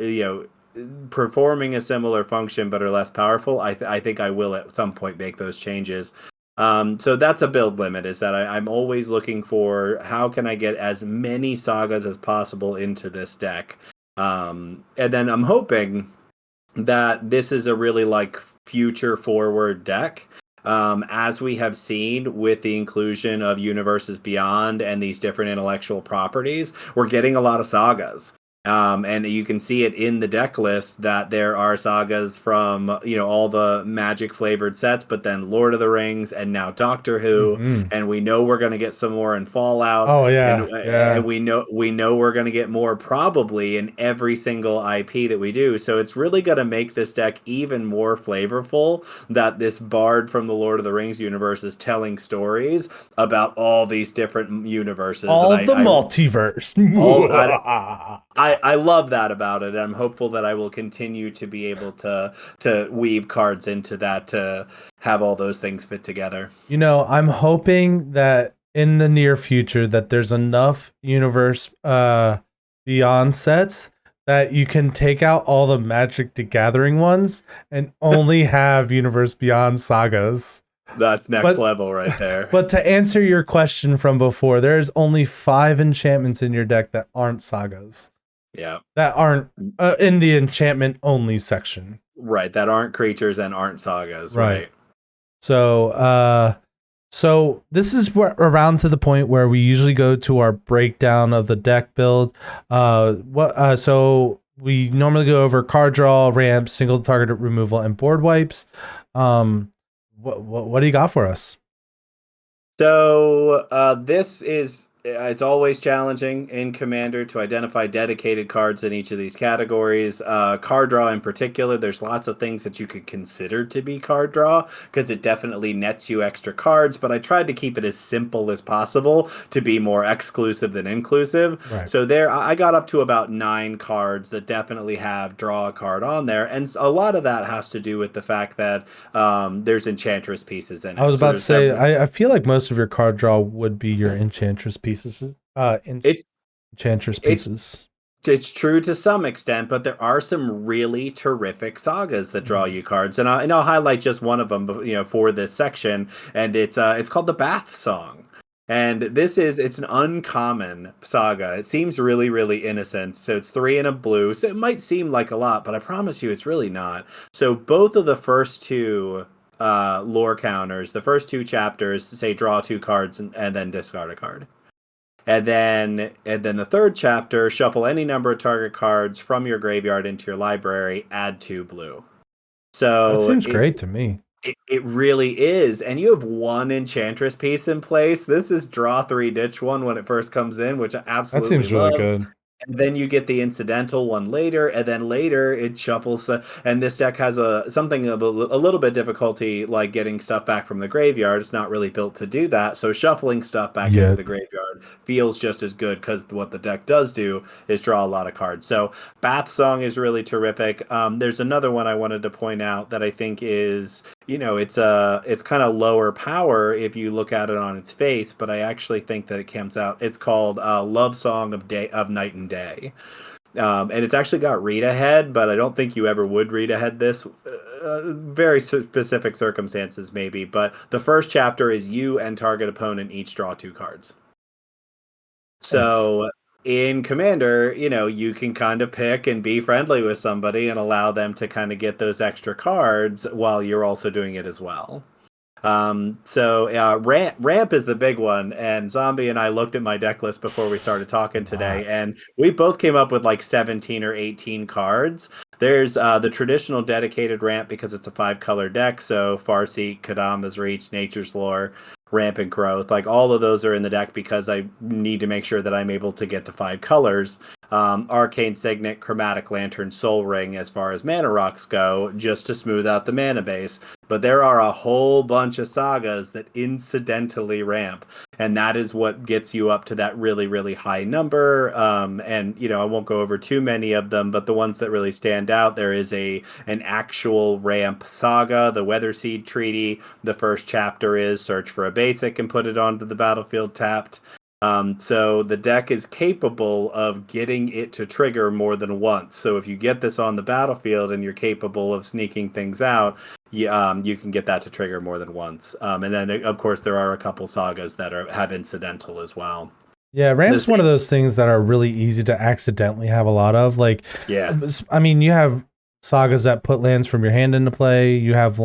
performing a similar function but are less powerful, I think I will at some point make those changes. So that's a build limit, is that I'm always looking for how can I get as many sagas as possible into this deck. And then I'm hoping that this is a really like future forward deck. As we have seen with the inclusion of Universes Beyond and these different intellectual properties, we're getting a lot of sagas. And you can see it in the deck list that there are sagas from, all the magic flavored sets, but then Lord of the Rings and now Doctor Who. Mm-hmm. And we know we're going to get some more in Fallout. Oh yeah, And we know we're going to get more probably in every single IP that we do. So it's really going to make this deck even more flavorful that this bard from the Lord of the Rings universe is telling stories about all these different universes. All and the multiverse. I love that about it. I'm hopeful that I will continue to be able to weave cards into that to have all those things fit together. I'm hoping that in the near future that there's enough universe beyond sets that you can take out all the Magic the Gathering ones and only have universe beyond sagas. That's next level right there. But to answer your question from before, there's only 5 enchantments in your deck that aren't sagas. Yeah. That aren't in the enchantment only section. Right. That aren't creatures and aren't sagas. Right. So, so this is around to the point where we usually go to our breakdown of the deck build. So we normally go over card draw, ramp, single target removal, and board wipes. What do you got for us? So it's always challenging in Commander to identify dedicated cards in each of these categories. Card draw in particular, there's lots of things that you could consider to be card draw because it definitely nets you extra cards, but I tried to keep it as simple as possible to be more exclusive than inclusive. Right. So I got up to about 9 cards that definitely have draw a card on there, and a lot of that has to do with the fact that there's Enchantress pieces in it. I was about to say, I feel like most of your card draw would be your Enchantress pieces. Enchantress pieces. It's true to some extent, but there are some really terrific sagas that draw you cards, and I'll highlight just one of them, for this section, and it's called the Bath Song. And it's an uncommon saga. It seems really, really innocent. So it's 3 and a blue. So it might seem like a lot, but I promise you it's really not. So both of the first 2 lore counters, the first 2 chapters say draw 2 cards and then discard a card. And then the third chapter, shuffle any number of target cards from your graveyard into your library, add 2 blue. So that seems great to me. It really is. And you have one Enchantress piece in place. This is draw 3, ditch 1 when it first comes in, which I That absolutely seems really love. good. And then you get the incidental one later, and then later it shuffles. And this deck has something of a little bit difficulty, like getting stuff back from the graveyard. It's not really built to do that. So shuffling stuff back into Yeah. the graveyard feels just as good because what the deck does do is draw a lot of cards. So Bath Song is really terrific. There's another one I wanted to point out that I think is, it's kind of lower power if you look at it on its face, but I actually think that it comes out. It's called Love Song of Night and Day. And it's actually got read ahead, but I don't think you ever would read ahead this. Very specific circumstances, maybe. But the first chapter is you and target opponent each draw 2 cards. So in Commander, you can kind of pick and be friendly with somebody and allow them to kind of get those extra cards while you're also doing it as well. Ramp is the big one, and Zombie and I looked at my deck list before we started talking today, and we both came up with like 17 or 18 cards. There's the traditional dedicated ramp because it's a 5-color deck, so Farseek, Kadama's Reach, Nature's Lore, Rampant Growth, like all of those are in the deck because I need to make sure that I'm able to get to 5 colors. Arcane Signet, Chromatic Lantern, Soul Ring as far as mana rocks go, just to smooth out the mana base. But there are a whole bunch of sagas that incidentally ramp, and that is what gets you up to that really, really high number. And I won't go over too many of them, but the ones that really stand out, there is an actual ramp saga, the Weatherseed Treaty. The first chapter is search for a basic and put it onto the battlefield tapped. So the deck is capable of getting it to trigger more than once. So if you get this on the battlefield and you're capable of sneaking things out, you can get that to trigger more than once. And then, of course, there are a couple sagas that have incidental as well. Yeah, Ramp's one of those things that are really easy to accidentally have a lot of. Like, yeah, I mean, you have sagas that put lands from your hand into play. You have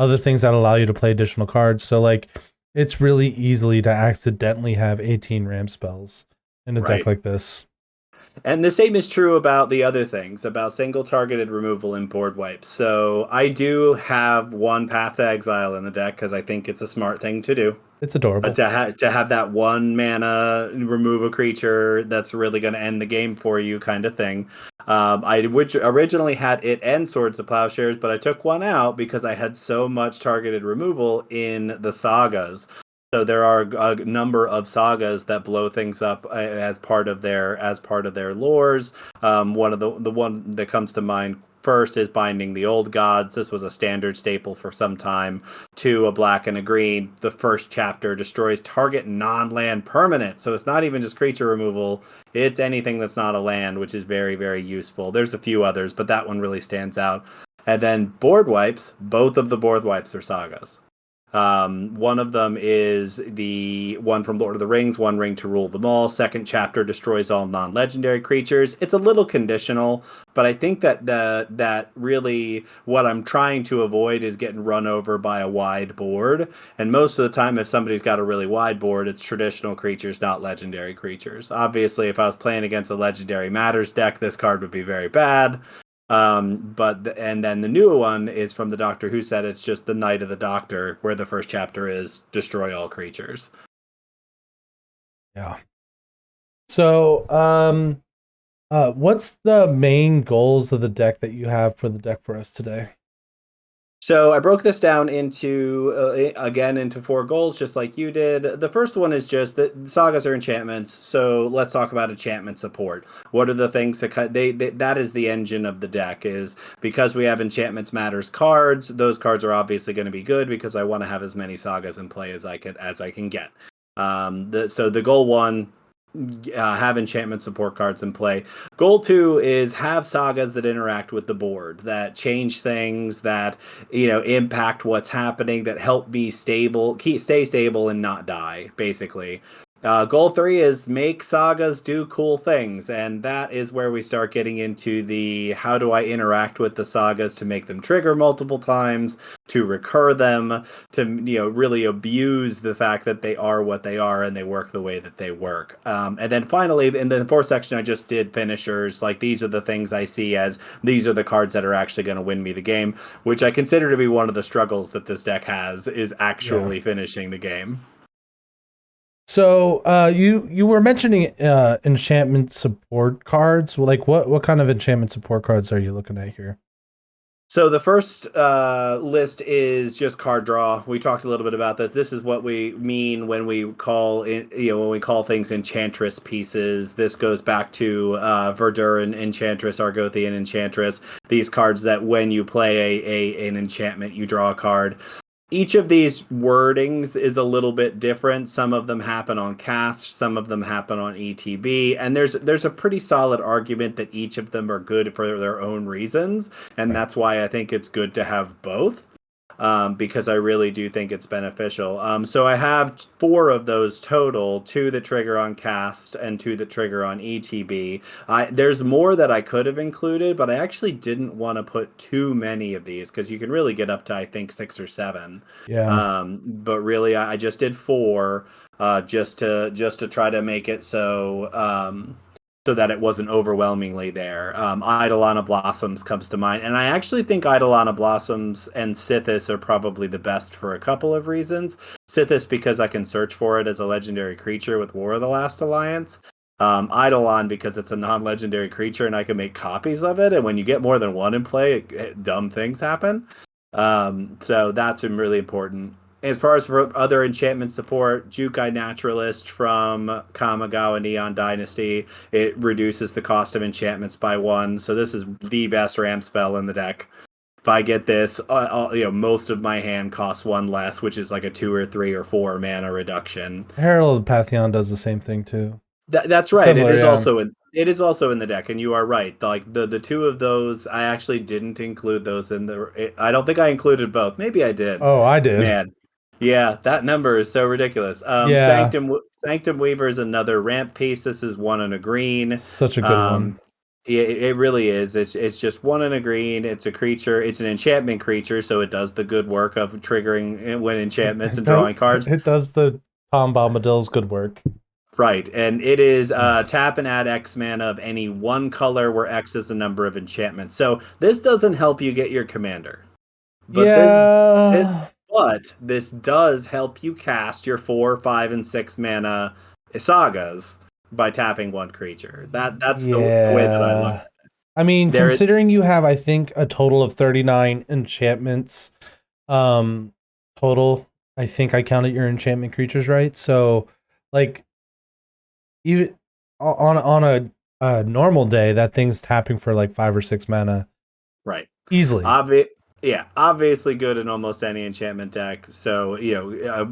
other things that allow you to play additional cards. So, like, it's really easily to accidentally have 18 ramp spells in a deck like this. And the same is true about the other things, about single targeted removal and board wipes. So I do have 1 Path to Exile in the deck because I think it's a smart thing to do. It's adorable. To have that 1 mana remove a creature that's really going to end the game for you kind of thing. I originally had it and Swords of Plowshares, but I took 1 out because I had so much targeted removal in the sagas. So there are a number of sagas that blow things up as part of their lores. One of the one that comes to mind first is Binding the Old Gods. This was a standard staple for some time. 2, a black and a green. The first chapter destroys target non-land permanent. So it's not even just creature removal. It's anything that's not a land, which is very, very useful. There's a few others, but that one really stands out. And then board wipes. Both of the board wipes are sagas. One of them is the one from Lord of the Rings, 1 ring to rule them all. Second chapter destroys all non-legendary creatures. It's a little conditional, but I think that really what I'm trying to avoid is getting run over by a wide board. And most of the time, if somebody's got a really wide board, it's traditional creatures, not legendary creatures. Obviously, if I was playing against a Legendary Matters deck, this card would be very bad. And then the new one is from the Doctor Who set. It's just the Night of the Doctor, where the first chapter is destroy all creatures. Yeah. So, what's the main goals of the deck that you have for the deck for us today? So I broke this down into 4 goals, just like you did. The first one is just that sagas are enchantments. So let's talk about enchantment support. What are the things that is the engine of the deck? Is because we have Enchantments Matters cards. Those cards are obviously going to be good because I want to have as many sagas in play as I can get. So the goal 1. Have enchantment support cards in play. Goal 2 is have sagas that interact with the board, that change things, that impact what's happening, that help me stay stable and not die, basically. Goal 3 is make sagas do cool things, and that is where we start getting into the how do I interact with the sagas to make them trigger multiple times, to recur them, to really abuse the fact that they are what they are and they work the way that they work. And then finally, in the fourth section, I just did finishers. Like, these are the things I see as these are the cards that are actually going to win me the game, which I consider to be one of the struggles that this deck has, is actually finishing the game. So you were mentioning enchantment support cards. Like what kind of enchantment support cards are you looking at here? So the first list is just card draw. We talked a little bit about this. This is what we mean when we call things Enchantress pieces. This goes back to Verduran Enchantress, Argothian Enchantress. These cards that when you play an enchantment, you draw a card. Each of these wordings is a little bit different. Some of them happen on cast, some of them happen on ETB, and there's a pretty solid argument that each of them are good for their own reasons, and that's why I think it's good to have both. Because I really do think it's beneficial. So I have 4 of those total, 2 that trigger on cast and 2 that trigger on ETB. There's more that I could have included, but I actually didn't want to put too many of these because you can really get up to, I think, 6 or 7. Yeah. But really, I just did 4 just to try to make it so that it wasn't overwhelmingly there. Eidolon of Blossoms comes to mind. And I actually think Eidolon of Blossoms and Sithis are probably the best for a couple of reasons. Sithis, because I can search for it as a legendary creature with War of the Last Alliance. Eidolon, because it's a non-legendary creature and I can make copies of it. And when you get more than one in play, dumb things happen. So that's really important. As far as for other enchantment support, Jukai Naturalist from Kamigawa Neon Dynasty, it reduces the cost of enchantments by 1. So this is the best ramp spell in the deck. If I get this, most of my hand costs 1 less, which is like a 2 or 3 or 4 mana reduction. Herald of Pantheon does the same thing too. That's right. Similar, it is also in the deck, and you are right. Like the 2 of those, I actually didn't include those in I don't think I included both. Maybe I did. Oh, I did. Man. Yeah, that number is so ridiculous. Yeah. Sanctum Weaver is another ramp piece. This is 1 and a green. Such a good one. It really is. It's just 1 and a green. It's a creature. It's an enchantment creature, so it does the good work of triggering when enchantments and drawing cards. It does the Tom Bombadil's good work. Right, and it is tap and add X mana of any one color where X is the number of enchantments. So this doesn't help you get your commander. But this does help you cast your 4, 5, and 6 mana sagas by tapping 1 creature. That's the way that I look at it. I mean, considering you have, I think, a total of 39 enchantments total, I think I counted your enchantment creatures right. So, like, even on a normal day, that thing's tapping for like 5 or 6 mana. Right. Easily. Obviously good in almost any enchantment deck. So,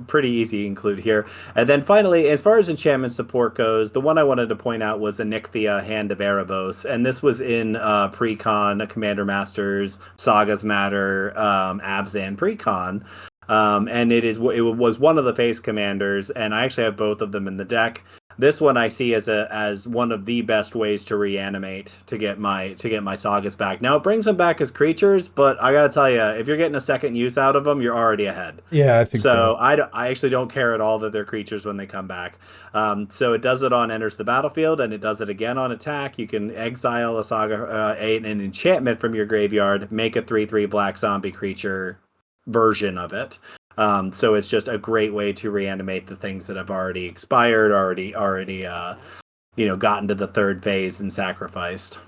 pretty easy to include here. And then finally, as far as enchantment support goes, the one I wanted to point out was Onyxia, Hand of Erebos. And this was in Precon, Commander Masters, Sagas Matter, Abzan Precon. And it was one of the face commanders, and I actually have both of them in the deck. This one I see as one of the best ways to reanimate to get my sagas back. Now it brings them back as creatures, but I gotta tell you, if you're getting a second use out of them, you're already ahead. Yeah, I think so. I actually don't care at all that they're creatures when they come back. So it does it on enters the battlefield, and it does it again on attack. You can exile a saga, an enchantment from your graveyard, make a 3/3 black zombie creature version of it. So it's just a great way to reanimate the things that have already expired, already gotten to the 3rd phase and sacrificed.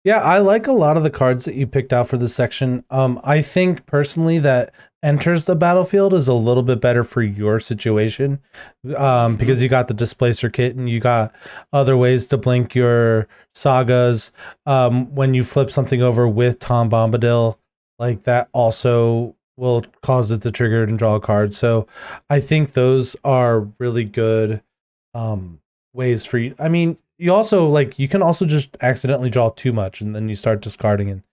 Yeah, I like a lot of the cards that you picked out for this section. I think personally that enters the battlefield is a little bit better for your situation, because you got the displacer kit and you got other ways to blink your sagas. When you flip something over with Tom Bombadil, like that also will cause it to trigger and draw a card. So I think those are really good ways for you. I mean, you can also just accidentally draw too much and then you start discarding, and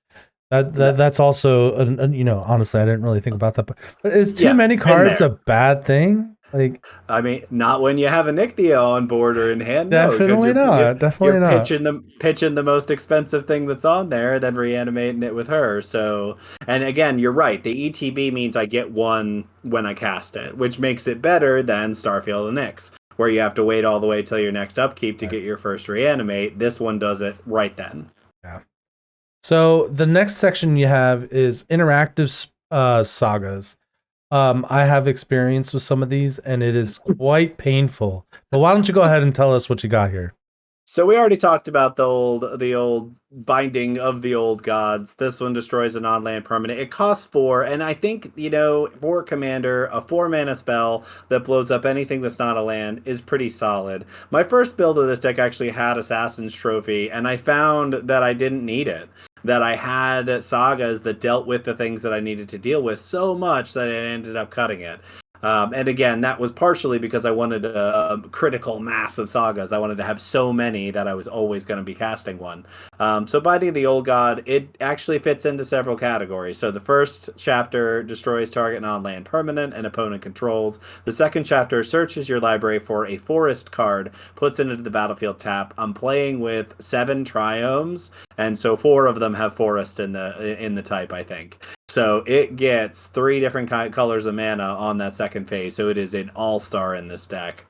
that's also honestly I didn't really think about that, but is too many cards a bad thing? Like, I mean, not when you have a Nixia on board or in hand, no, because definitely not. Definitely you're not. pitching the most expensive thing that's on there, then reanimating it with her. So, and again, you're right. The ETB means I get one when I cast it, which makes it better than Starfield and Nyx, where you have to wait all the way till your next upkeep to get your first reanimate. This one does it right then. Yeah. So the next section you have is interactive sagas. I have experience with some of these, and it is quite painful. But why don't you go ahead and tell us what you got here? So we already talked about the old binding of the old gods. This one destroys a non-land permanent. It costs 4, and I think, for commander, a 4-mana spell that blows up anything that's not a land is pretty solid. My first build of this deck actually had Assassin's Trophy, and I found that I didn't need it. That I had sagas that dealt with the things that I needed to deal with so much that I ended up cutting it. And again, that was partially because I wanted a critical mass of sagas. I wanted to have so many that I was always going to be casting one. So Binding of the Old God, it actually fits into several categories. So the first chapter destroys target non-land permanent and opponent controls. The second chapter searches your library for a Farest card, puts it into the battlefield tap. I'm playing with 7 triomes, and so 4 of them have Forest in the type, I think. So it gets 3 different colors of mana on that second phase. So it is an all-star in this deck.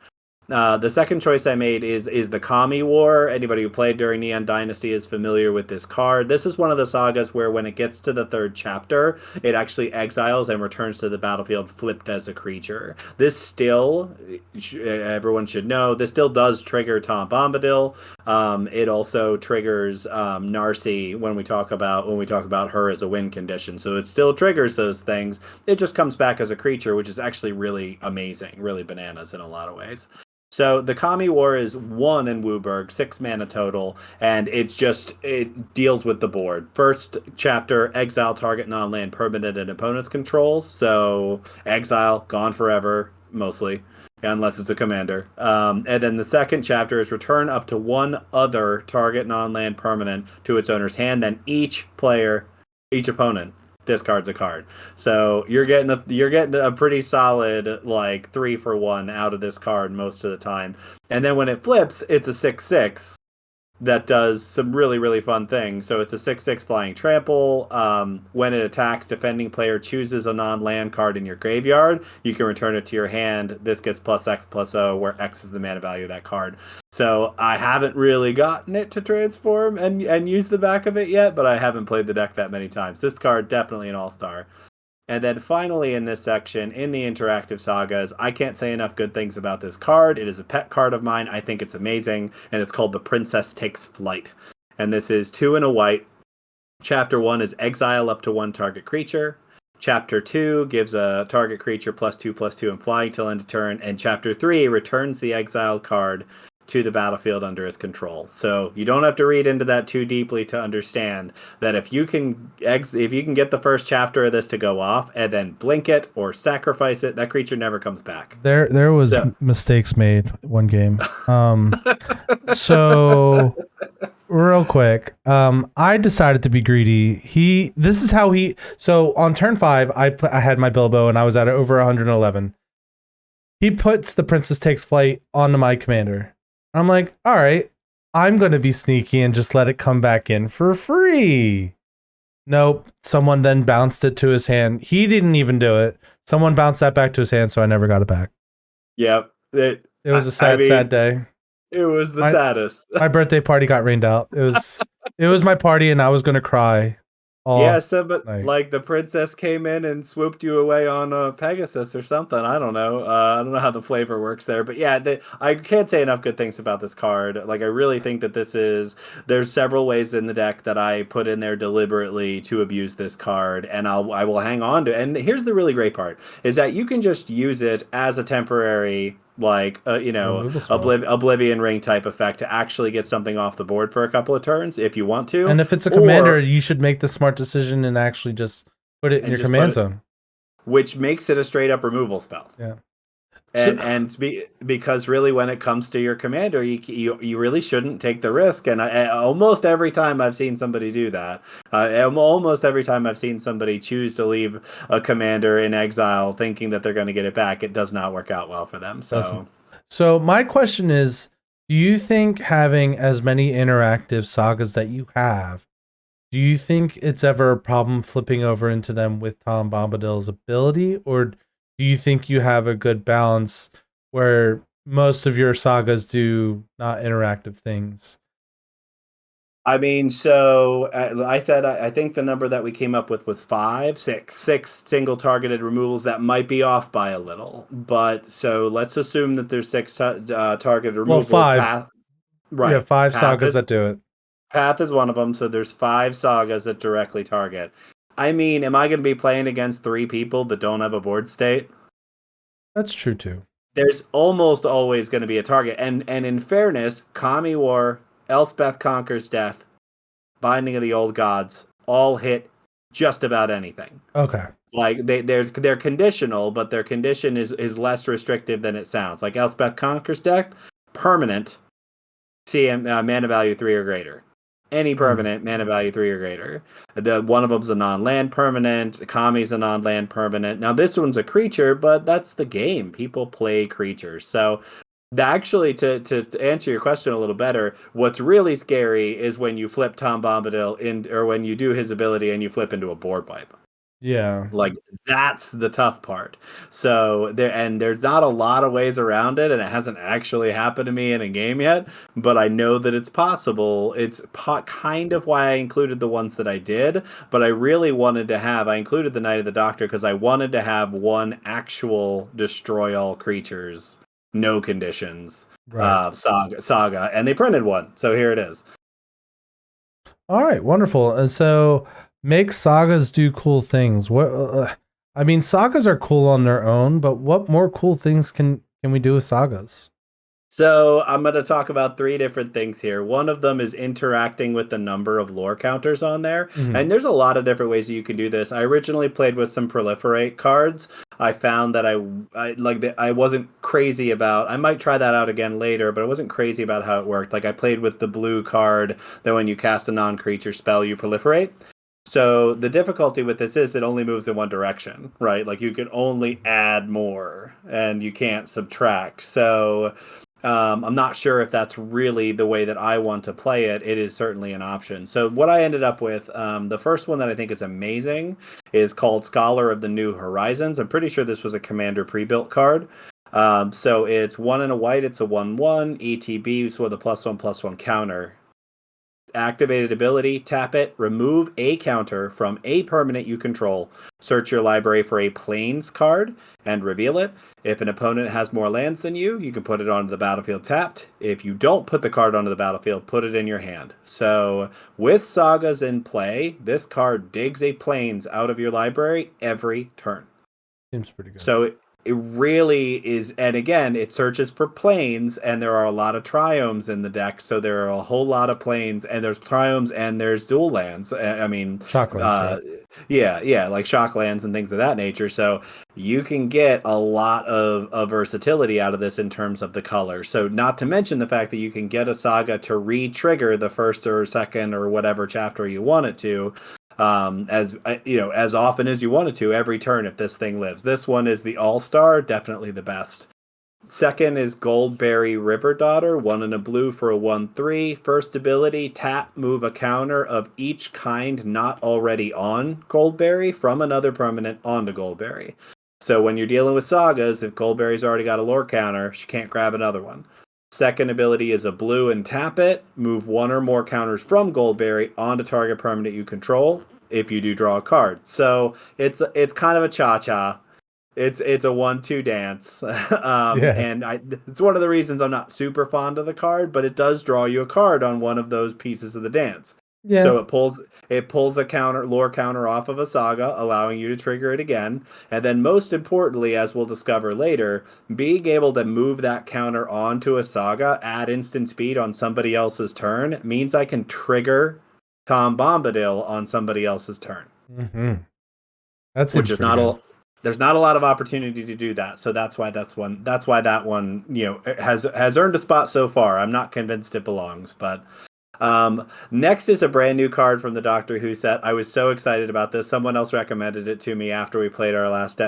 The second choice I made is the Kami War. Anybody who played during Neon Dynasty is familiar with this card. This is one of the sagas where when it gets to the 3rd chapter, it actually exiles and returns to the battlefield flipped as a creature. This still, everyone should know, this still does trigger Tom Bombadil. It also triggers Narcy when we talk about her as a win condition. So it still triggers those things. It just comes back as a creature, which is actually really amazing, really bananas in a lot of ways. So the Kami War is 1 in Wooburg, 6 mana total, and it deals with the board. First chapter, exile target non-land permanent and opponent's controls. So exile, gone forever, mostly, unless it's a commander. And then the second chapter is return up to 1 other target non-land permanent to its owner's hand. Then each opponent discards a card. So you're getting a pretty solid 3-for-1 out of this card most of the time. And then when it flips, it's a 6/6 that does some really, really fun things. So it's a 6/6 flying trample. When it attacks, defending player chooses a non-land card in your graveyard. You can return it to your hand. This gets +X/+O, where X is the mana value of that card. So I haven't really gotten it to transform and use the back of it yet, but I haven't played the deck that many times. This card, definitely an all-star. And then finally in this section, in the interactive sagas, I can't say enough good things about this card. It is a pet card of mine. I think it's amazing. And it's called The Princess Takes Flight. And this is 2 and a white. Chapter 1 is exile up to 1 target creature. Chapter 2 gives a target creature +2/+2 and flying till end of turn. And Chapter 3 returns the exiled card to the battlefield under its control. So you don't have to read into that too deeply to understand that if you can get the first chapter of this to go off and then blink it or sacrifice it, that creature never comes back. There was mistakes made one game. So real quick, I decided to be greedy. So on turn 5, I had my Bilbo and I was at over 111. He puts the Princess Takes Flight onto my commander. I'm like, all right, I'm going to be sneaky and just let it come back in for free. Nope. Someone then bounced it to his hand. He didn't even do it. Someone bounced that back to his hand, so I never got it back. Yep. It was a sad day. It was the saddest. My birthday party got rained out. It was my party, and I was going to cry. But the princess came in and swooped you away on a Pegasus or something. I don't know. I don't know how the flavor works there, but yeah, I can't say enough good things about this card. Like, I really think that there's several ways in the deck that I put in there deliberately to abuse this card, and I will hang on to it. And here's the really great part is that you can just use it as a temporary Oblivion Ring type effect to actually get something off the board for a couple of turns if you want to. And if it's a commander, you should make the smart decision and actually just put it in your command zone. Which makes it a straight up removal spell. Yeah. Because really, when it comes to your commander, you really shouldn't take the risk. And almost every time I've seen somebody do that, almost every time I've seen somebody choose to leave a commander in exile, thinking that they're going to get it back, it does not work out well for them. So my question is, do you think having as many interactive sagas that you have, do you think it's ever a problem flipping over into them with Tom Bombadil's ability, or do you think you have a good balance where most of your sagas do not interactive things? I mean, so I said I think the number that we came up with was six single targeted removals. That might be off by a little, but so let's assume that there's six targeted removals. Well, 5. Right. Yeah, 5 sagas that do it. Path is one of them, so there's 5 sagas that directly target. I mean, am I going to be playing against 3 people that don't have a board state? That's true too. There's almost always going to be a target. And in fairness, Kami War, Elspeth Conquers Death, Binding of the Old Gods all hit just about anything. Okay. Like they're conditional, but their condition is less restrictive than it sounds. Like Elspeth Conquers Death, permanent, CM mana value 3 or greater. Any permanent, mana value 3 or greater. One of them's a non-land permanent. Kami's a non-land permanent. Now this one's a creature, but that's the game. People play creatures. So actually, to answer your question a little better, what's really scary is when you flip Tom Bombadil or when you do his ability and you flip into a board wipe. Yeah. Like that's the tough part. So there's not a lot of ways around it, and it hasn't actually happened to me in a game yet, but I know that it's possible. It's kind of why I included the ones that I did, but I really wanted to I included the Knight of the Doctor because I wanted to have one actual destroy all creatures, no conditions, Right. saga, and they printed one, so here it is. All right, wonderful. And so make sagas do cool things. What I mean, sagas are cool on their own, but what more cool things can we do with sagas? So I'm going to talk about 3 different things here. One of them is interacting with the number of lore counters on there. Mhm. And there's a lot of different ways you can do this. I originally played with some proliferate cards. I found that I wasn't crazy about. I might try that out again later, but I wasn't crazy about how it worked. Like I played with the blue card that when you cast a non-creature spell, you proliferate. So the difficulty with this is it only moves in one direction, right? Like you can only add more and you can't subtract. So I'm not sure if that's really the way that I want to play it. It is certainly an option. So what I ended up with, the first one that I think is amazing is called Scholar of the New Horizons. I'm pretty sure this was a Commander pre-built card. So it's 1 and a white. It's a 1/1 ETB, so with a +1/+1 counter. Activated ability, tap it, remove a counter from a permanent you control. Search your library for a plains card and reveal it. If an opponent has more lands than you can put it onto the battlefield tapped. If you don't put the card onto the battlefield, put it in your hand. So with sagas in play, this card digs a plains out of your library every turn. Seems pretty good. So it really is, and again, it searches for plains, and there are a lot of triomes in the deck, so there are a whole lot of plains, and there's triomes, and there's dual lands. I mean, Shocklands, right? yeah, like shocklands and things of that nature. So you can get a lot of versatility out of this in terms of the color. So not to mention the fact that you can get a saga to re-trigger the first or second or whatever chapter you want it to. As often as you wanted to every turn if this thing lives. This one is the all-star, definitely the best. Second is Goldberry River Daughter, 1 and a blue for a 1/3. First ability, tap, move a counter of each kind not already on Goldberry from another permanent onto Goldberry. So when you're dealing with sagas, if Goldberry's already got a lore counter, she can't grab another one. Second ability is a blue and tap it. Move 1 or more counters from Goldberry onto target permanent you control if you do draw a card. So it's kind of a cha-cha. It's a 1-2 dance. Yeah. And it's one of the reasons I'm not super fond of the card, but it does draw you a card on one of those pieces of the dance. Yeah. So it pulls a lore counter off of a saga, allowing you to trigger it again. And then most importantly, as we'll discover later, being able to move that counter onto a saga, add instant speed on somebody else's turn, means I can trigger Tom Bombadil on somebody else's turn. Mm-hmm. That seems Which is pretty good. There's not a lot of opportunity to do that, so that's why that one has earned a spot so far. I'm not convinced it belongs, but next is a brand new card from the Doctor Who set. I was so excited about this. Someone else recommended it to me after we played our last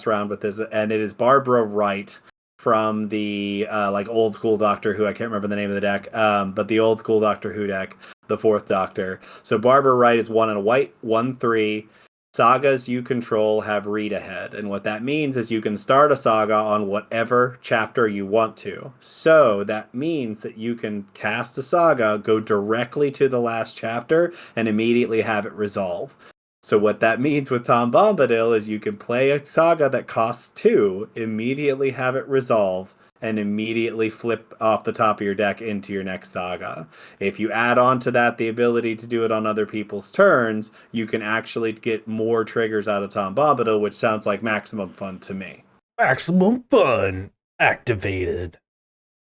round with this, and it is Barbara Wright from the old school Doctor Who. I can't remember the name of the deck, but the old school Doctor Who deck, the Fourth Doctor. So Barbara Wright is 1 and a white, 1/3. Sagas you control have read ahead, and what that means is you can start a saga on whatever chapter you want to. So that means that you can cast a saga, go directly to the last chapter, and immediately have it resolve. So what that means with Tom Bombadil is you can play a saga that costs 2, immediately have it resolve, and immediately flip off the top of your deck into your next saga. If you add on to that the ability to do it on other people's turns, you can actually get more triggers out of Tom Bombadil, which sounds like maximum fun to me. Maximum fun activated.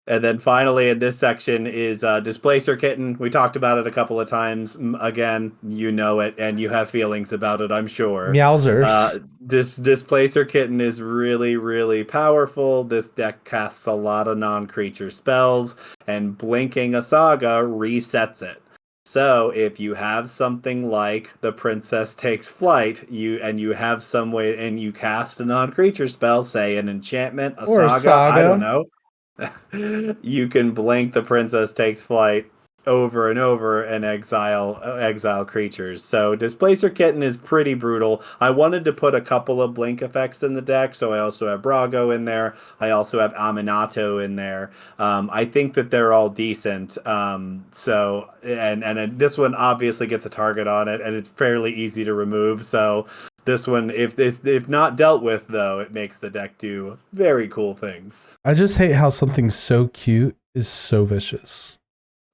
And then finally in this section is Displacer Kitten. We talked about it a couple of times. Again, you know it, and you have feelings about it, I'm sure. Meowsers. Displacer Kitten is really, really powerful. This deck casts a lot of non-creature spells, and blinking a saga resets it. So if you have something like the Princess Takes Flight, you have some way, and you cast a non-creature spell, say an enchantment, a saga, I don't know. You can blink the Princess Takes Flight over and over and exile creatures. So Displacer Kitten is pretty brutal. I wanted to put a couple of blink effects in the deck, so I also have Brago in there. I also have Aminato in there. I think that they're all decent. So this one obviously gets a target on it, and it's fairly easy to remove. So this one, if not dealt with, though, it makes the deck do very cool things. I just hate how something so cute is so vicious.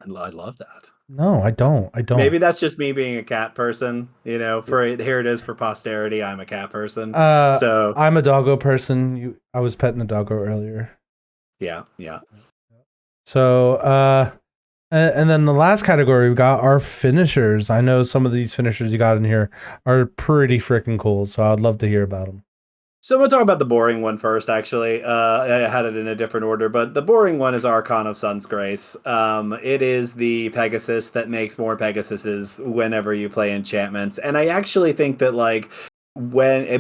I love that. No, I don't. Maybe that's just me being a cat person. Here it is for posterity. I'm a cat person. So I'm a doggo person. I was petting a doggo earlier. Yeah. So and then the last category, we got our finishers. I know some of these finishers you got in here are pretty freaking cool, so I'd love to hear about them. So I'm going to talk about the boring one first, actually. I had it in a different order, but the boring one is Archon of Sun's Grace. It is the Pegasus that makes more Pegasuses whenever you play enchantments. And I actually think that,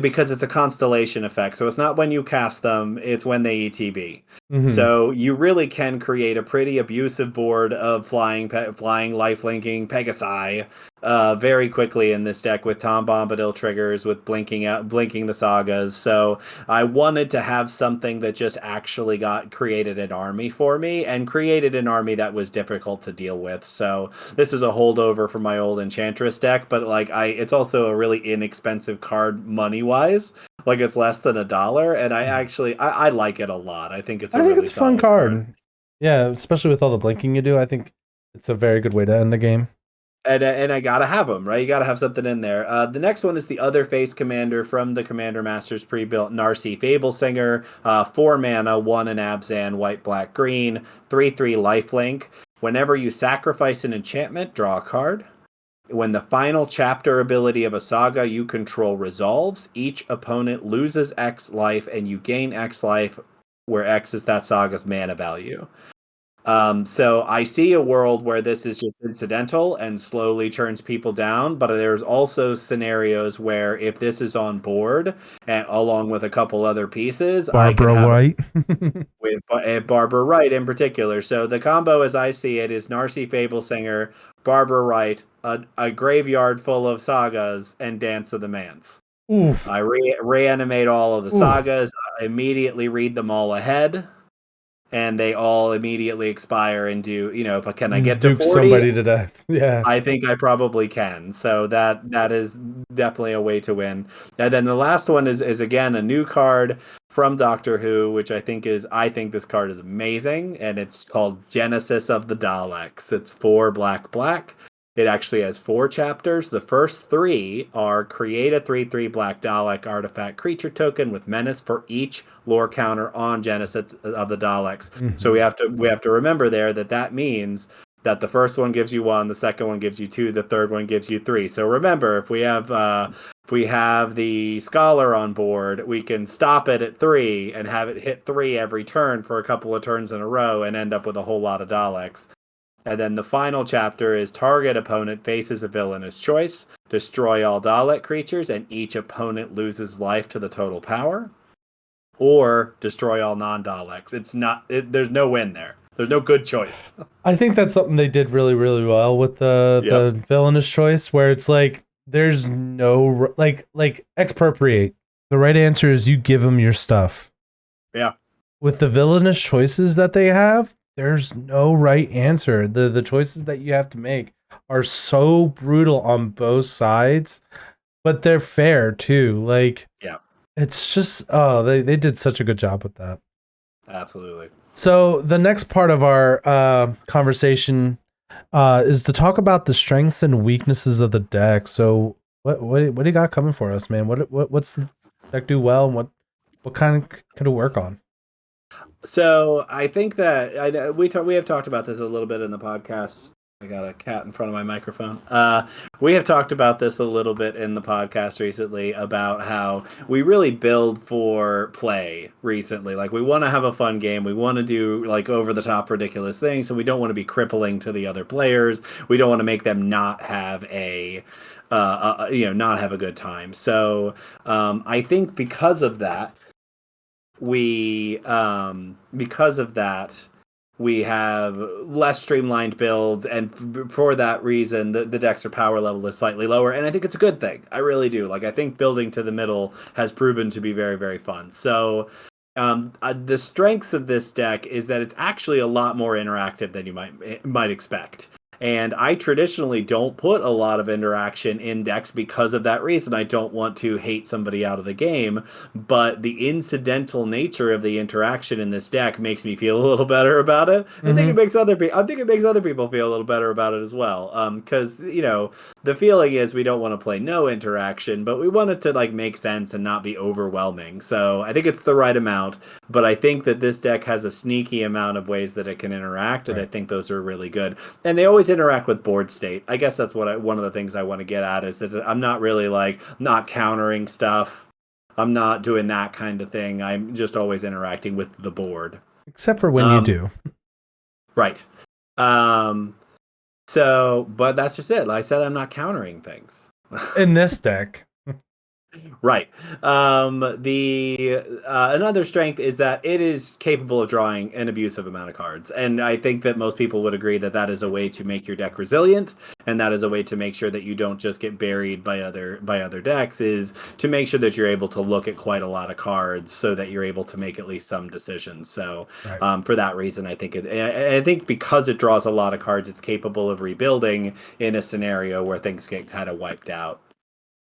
because it's a constellation effect, so it's not when you cast them, it's when they ETB. Mm-hmm. So you really can create a pretty abusive board of flying lifelinking Pegasi very quickly in this deck with Tom Bombadil triggers, with blinking the sagas. So I wanted to have something that just actually created an army for me, and created an army that was difficult to deal with. So this is a holdover from my old Enchantress deck, but it's also a really inexpensive card money wise. It's less than $1, and I like it a lot. I think it's a fun card. Yeah, especially with all the blinking you do. I think it's a very good way to end the game. And I gotta have them, right? You gotta have something in there. The next one is the Other Face Commander from the Commander Masters pre-built Narcy Fablesinger. 4 mana, 1 in Abzan, white, black, green, 3/3 lifelink. Whenever you sacrifice an enchantment, draw a card. When the final chapter ability of a saga you control resolves, each opponent loses X life, and you gain X life, where X is that saga's mana value. So I see a world where this is just incidental and slowly churns people down, but there's also scenarios where if this is on board, and along with a couple other pieces, Barbara Wright. with Barbara Wright in particular. So the combo, as I see it, is Narcy Fablesinger, Barbara Wright, a graveyard full of sagas, and Dance of the Mance. Oof. I reanimate all of the sagas, I immediately read them all ahead, and they all immediately expire and do, can I get to 40? Somebody to death. Yeah. I think I probably can. So that is definitely a way to win. And then the last one is again a new card from Doctor Who, which I think this card is amazing, and it's called Genesis of the Daleks. It's 4 black. It actually has 4 chapters. The first 3 are create a 3/3 black Dalek artifact creature token with menace for each lore counter on Genesis of the Daleks. Mm-hmm. So we have to remember there that means that the first one gives you 1, the second one gives you 2, the third one gives you 3. So remember, if we have If we have the Scholar on board, we can stop it at 3 and have it hit 3 every turn for a couple of turns in a row and end up with a whole lot of Daleks. And then the final chapter is target opponent faces a villainous choice, destroy all Dalek creatures, and each opponent loses life to the total power, or destroy all non-Daleks. There's no win there. There's no good choice. I think that's something they did really, really well with the villainous choice, where it's like there's no like expropriate. The right answer is you give them your stuff. Yeah. With the villainous choices that they have, there's no right answer. The choices that you have to make are so brutal on both sides, but they're fair too. Like, yeah, it's just they did such a good job with that. Absolutely. So the next part of our conversation is to talk about the strengths and weaknesses of the deck. So what do you got coming for us, man? What's the deck do well, and what kind of could it work on? So I think that we have talked about this a little bit in the podcast. I got a cat in front of my microphone. We have talked about this a little bit in the podcast recently about how we really build for play recently. Like, we want to have a fun game. We want to do like over the top ridiculous things. So we don't want to be crippling to the other players. We don't want to make them not have not have a good time. So I think because of that, we have less streamlined builds, and for that reason the Dexter power level is slightly lower, and I think it's a good thing. I really do. Like, I think building to the middle has proven to be very, very fun. So the strengths of this deck is that it's actually a lot more interactive than you might expect. And I traditionally don't put a lot of interaction in decks because of that reason. I don't want to hate somebody out of the game, but the incidental nature of the interaction in this deck makes me feel a little better about it. I think it makes other people feel a little better about it as well. Because the feeling is we don't want to play no interaction, but we want it to like make sense and not be overwhelming. So I think it's the right amount, but I think that this deck has a sneaky amount of ways that it can interact, and I think those are really good. And they always interact with board state. I guess that's one of the things I want to get at is that I'm not really like not countering stuff. I'm not doing that kind of thing. I'm just always interacting with the board. Except for when you do. Right. But that's just it. Like I said, I'm not countering things. In this deck. Right. Another strength is that it is capable of drawing an abusive amount of cards, and I think that most people would agree that that is a way to make your deck resilient, and that is a way to make sure that you don't just get buried by other decks. Is to make sure that you're able to look at quite a lot of cards, so that you're able to make at least some decisions. So, for that reason, I think because it draws a lot of cards, it's capable of rebuilding in a scenario where things get kind of wiped out.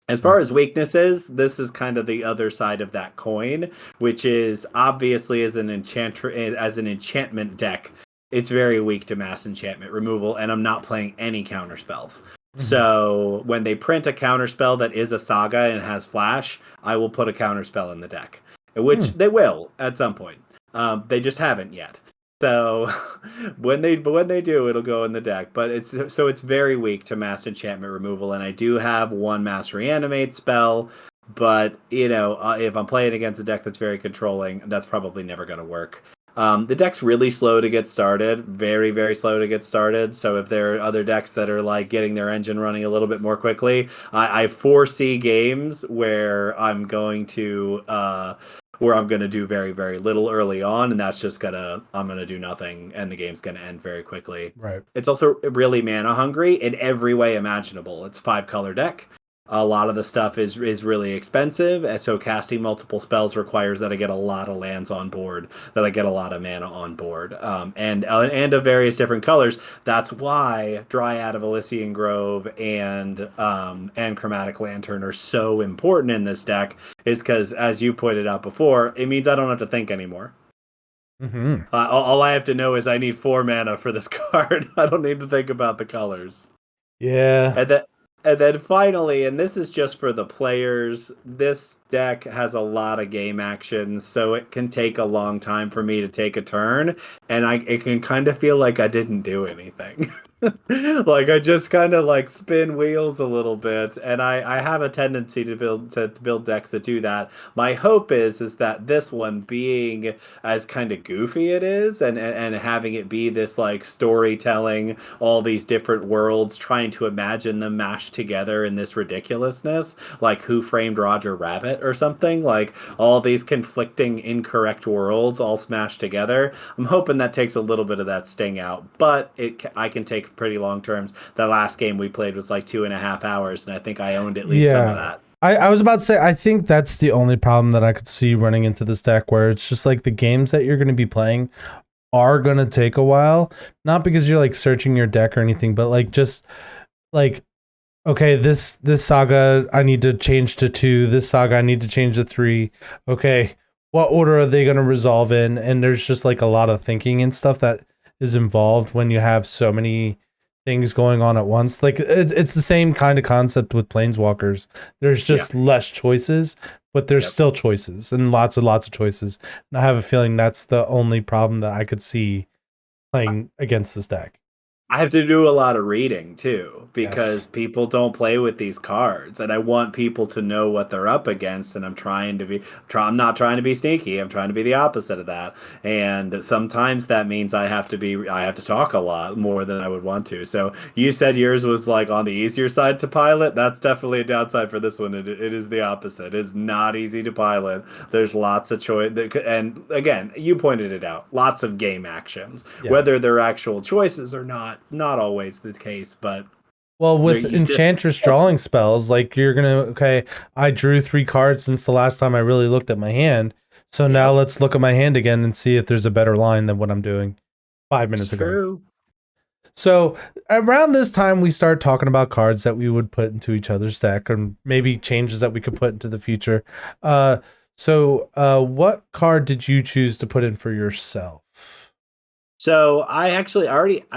As far as weaknesses, this is kind of the other side of that coin, which is obviously as an enchantment deck, it's very weak to mass enchantment removal, and I'm not playing any counter spells. So when they print a counter spell that is a saga and has flash, I will put a counter spell in the deck, which they will at some point. They just haven't yet. So when they do, it'll go in the deck. But it's very weak to mass enchantment removal, and I do have one mass reanimate spell. But if I'm playing against a deck that's very controlling, that's probably never going to work. The deck's really slow to get started, very, very slow to get started. So if there are other decks that are like getting their engine running a little bit more quickly, I foresee games where I'm going to do very, very little early on, and that's just I'm gonna do nothing, and the game's gonna end very quickly. Right. It's also really mana hungry in every way imaginable. It's 5-color deck. A lot of the stuff is really expensive, and so casting multiple spells requires that I get a lot of lands on board, that I get a lot of mana on board, and of various different colors. That's why Dryad of Elysian Grove and Chromatic Lantern are so important in this deck, is because, as you pointed out before, it means I don't have to think anymore. All I have to know is I need 4 mana for this card. I don't need to think about the colors. Yeah. And then finally, and this is just for the players, this deck has a lot of game actions, so it can take a long time for me to take a turn, and it can kind of feel like I didn't do anything. Like I just kind of like spin wheels a little bit, and I have a tendency to build decks that do that. My hope is that this one, being as kind of goofy it is, and having it be this like storytelling, all these different worlds, trying to imagine them mashed together in this ridiculousness, like Who Framed Roger Rabbit or something, like all these conflicting incorrect worlds all smashed together. I'm hoping that takes a little bit of that sting out, but I can take pretty long terms. The last game we played was like 2.5 hours, and I think I owned at least some of that. I was about to say, I think that's the only problem that I could see running into this deck, where it's just like the games that you're going to be playing are going to take a while. Not because you're like searching your deck or anything, but like just like, okay, this saga I need to change to 2. This saga I need to change to 3. Okay, what order are they going to resolve in? And there's just like a lot of thinking and stuff that is involved when you have so many things going on at once. Like it's the same kind of concept with Planeswalkers. There's just less choices, but there's still choices and lots of choices. And I have a feeling that's the only problem that I could see playing against this deck. I have to do a lot of reading too, because people don't play with these cards, and I want people to know what they're up against. And I'm not trying to be sneaky. I'm trying to be the opposite of that. And sometimes that means I have to talk a lot more than I would want to. So you said yours was like on the easier side to pilot. That's definitely a downside for this one. It is the opposite. It's not easy to pilot. There's lots of choice, and again, you pointed it out. Lots of game actions, whether they're actual choices or not always the case, but well, with Enchantress drawing spells, like you're gonna I drew 3 cards since the last time I really looked at my hand, so now let's look at my hand again and see if there's a better line than what I'm doing 5 minutes ago. True. So around this time we start talking about cards that we would put into each other's deck, and maybe changes that we could put into the future. So what card did you choose to put in for yourself? So I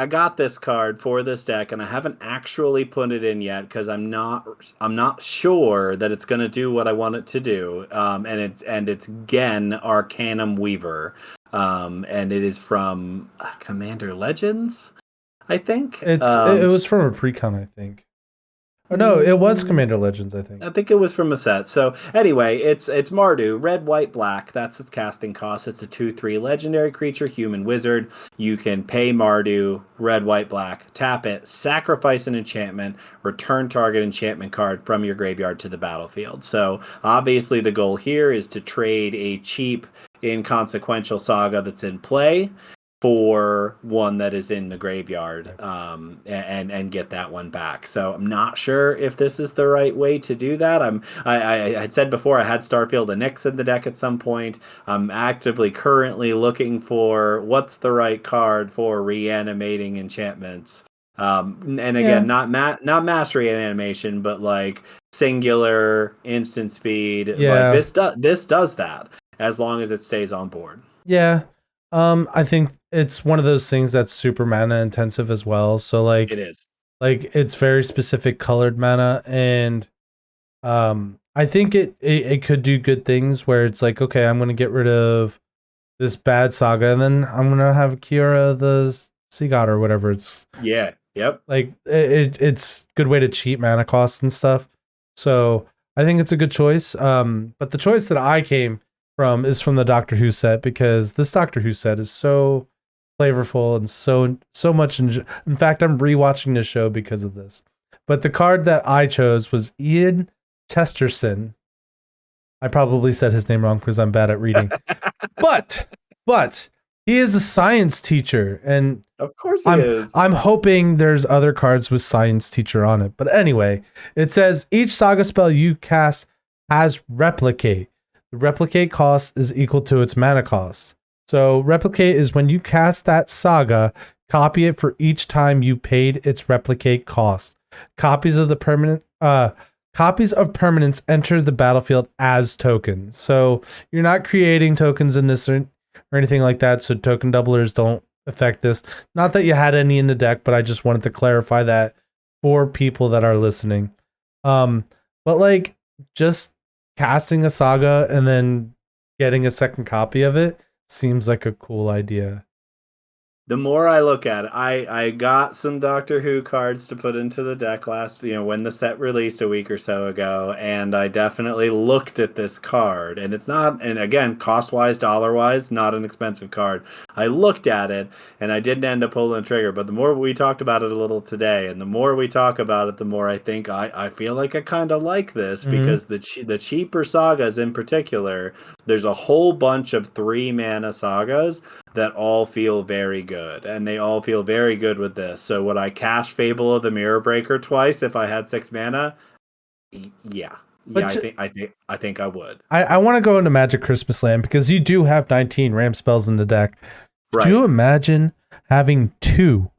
got this card for this deck, and I haven't actually put it in yet because I'm not sure that it's going to do what I want it to do. And it's Gen Arcanum Weaver, and it is from Commander Legends, I think. It was from a precon, I think. Oh no, it was Commander Legends, I think. I think it was from a set. So anyway, it's Mardu, red, white, black. That's its casting cost. It's a 2/3 legendary creature, human wizard. You can pay Mardu, red, white, black, tap it, sacrifice an enchantment, return target enchantment card from your graveyard to the battlefield. So obviously the goal here is to trade a cheap, inconsequential saga that's in play for one that is in the graveyard, and get that one back. So I'm not sure if this is the right way to do that. I had said before I had Starfield and Nyx in the deck at some point. I'm actively currently looking for what's the right card for reanimating enchantments. And again, not mass reanimation, but like singular instant speed. Yeah. Like this does that as long as it stays on board. Yeah. I think it's one of those things that's super mana intensive as well. So like it is. Like it's very specific colored mana, and I think it could do good things where it's like, okay, I'm gonna get rid of this bad saga, and then I'm gonna have Kiora the Sea God or whatever it's. Yeah. Yep. Like it's a good way to cheat mana costs and stuff. So I think it's a good choice. But the choice that I came from is from the Doctor Who set, because this Doctor Who set is so flavorful and so much. In fact, I'm rewatching this show because of this. But the card that I chose was Ian Chesterton. I probably said his name wrong because I'm bad at reading. but he is a science teacher, and of course he is. I'm hoping there's other cards with science teacher on it. But anyway, it says each saga spell you cast has replicate. The replicate cost is equal to its mana cost. So replicate is when you cast that saga, copy it for each time you paid its replicate cost. Copies of permanents enter the battlefield as tokens. So you're not creating tokens in this or anything like that. So token doublers don't affect this. Not that you had any in the deck, but I just wanted to clarify that for people that are listening. But like just casting a saga and then getting a second copy of it seems like a cool idea. The more I look at it, I got some Doctor Who cards to put into the deck when the set released a week or so ago, and I definitely looked at this card, and it's not, and again, cost-wise, dollar-wise, not an expensive card. I looked at it, and I didn't end up pulling the trigger, but the more we talked about it a little today, and the more we talk about it, the more I think I feel like I kind of like this, because the cheaper sagas in particular, there's a whole bunch of 3-mana sagas that all feel very good, and they all feel very good with this. So would I cast Fable of the Mirror Breaker twice if I had 6 mana? Yeah, I think I would. I want to go into Magic Christmas Land because you do have 19 ramp spells in the deck. Right. Do you imagine having 2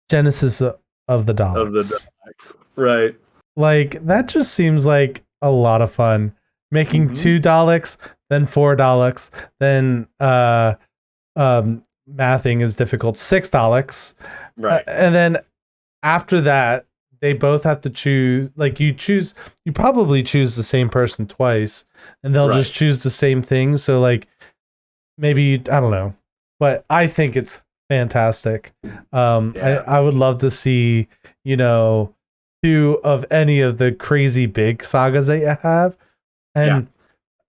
Genesis of the Daleks? Right. Like, that just seems like a lot of fun. Making 2 Daleks, then 4 Daleks, then mathing is difficult, 6 Daleks. Right. And then after that, they both have to choose, like you probably choose the same person twice, and they'll just choose the same thing. So like maybe, I don't know, but I think it's fantastic. I would love to see, 2 of any of the crazy big sagas that you have. And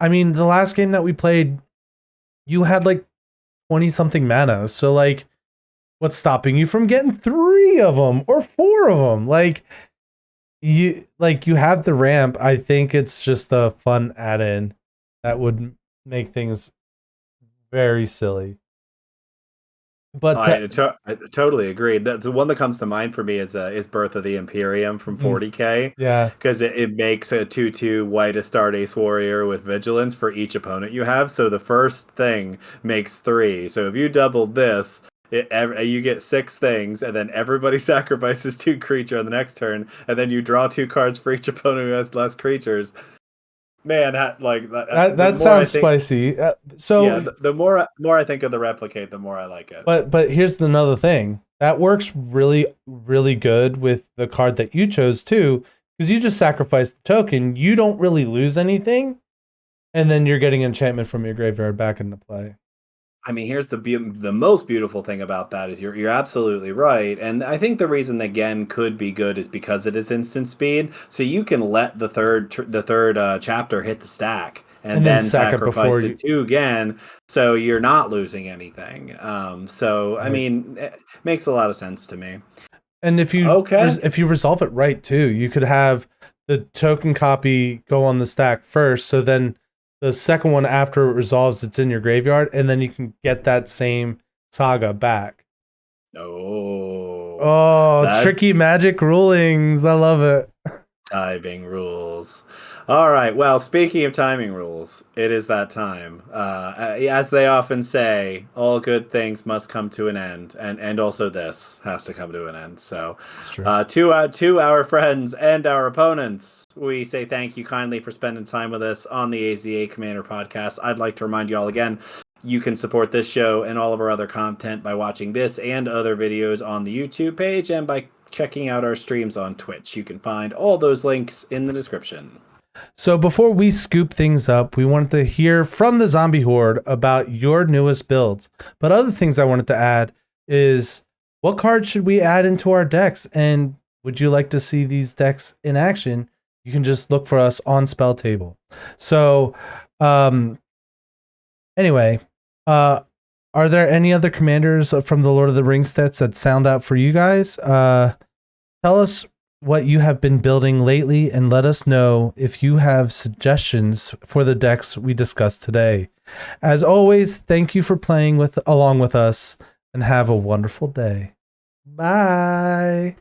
I mean, the last game that we played, you had like 20 something mana. So like, what's stopping you from getting 3 of them or 4 of them? Like you have the ramp. I think it's just a fun add-in that would make things very silly. But I totally agree. The one that comes to mind for me is Birth of the Imperium from 40K. Yeah, because it makes a 2/2 white Astartes warrior with vigilance for each opponent you have. So the first thing makes 3. So if you doubled this, you get 6 things, and then everybody sacrifices 2 creature on the next turn, and then you draw 2 cards for each opponent who has less creatures. Man, that sounds spicy. The more I think of the replicate, the more I like it. But here's another thing that works really, really good with the card that you chose too, because you just sacrifice the token. You don't really lose anything, and then you're getting enchantment from your graveyard back into play. I mean, here's the most beautiful thing about that is you're absolutely right, and I think the reason again could be good is because it is instant speed, so you can let the third chapter hit the stack and then sacrifice it 2 again, so you're not losing anything. I mean, it makes a lot of sense to me. And if you resolve it right too, you could have the token copy go on the stack first, so then the second one after it resolves, it's in your graveyard, and then you can get that same saga back. Tricky Magic rulings. I love it. Timing rules. All right. Well, speaking of timing rules, it is that time. As they often say, all good things must come to an end, and also this has to come to an end. So, to our friends and our opponents, we say thank you kindly for spending time with us on the AZA Commander podcast. I'd like to remind you all again, you can support this show and all of our other content by watching this and other videos on the YouTube page and by checking out our streams on Twitch. You can find all those links in the description. So before we scoop things up, we wanted to hear from the Zombie Horde about your newest builds. But other things I wanted to add is, what cards should we add into our decks? And would you like to see these decks in action? You can just look for us on spelltable. So anyway, are there any other commanders from the Lord of the Rings sets that sound out for you guys? Tell us what you have been building lately, and let us know if you have suggestions for the decks we discussed today. As always, thank you for playing along with us, and have a wonderful day. Bye.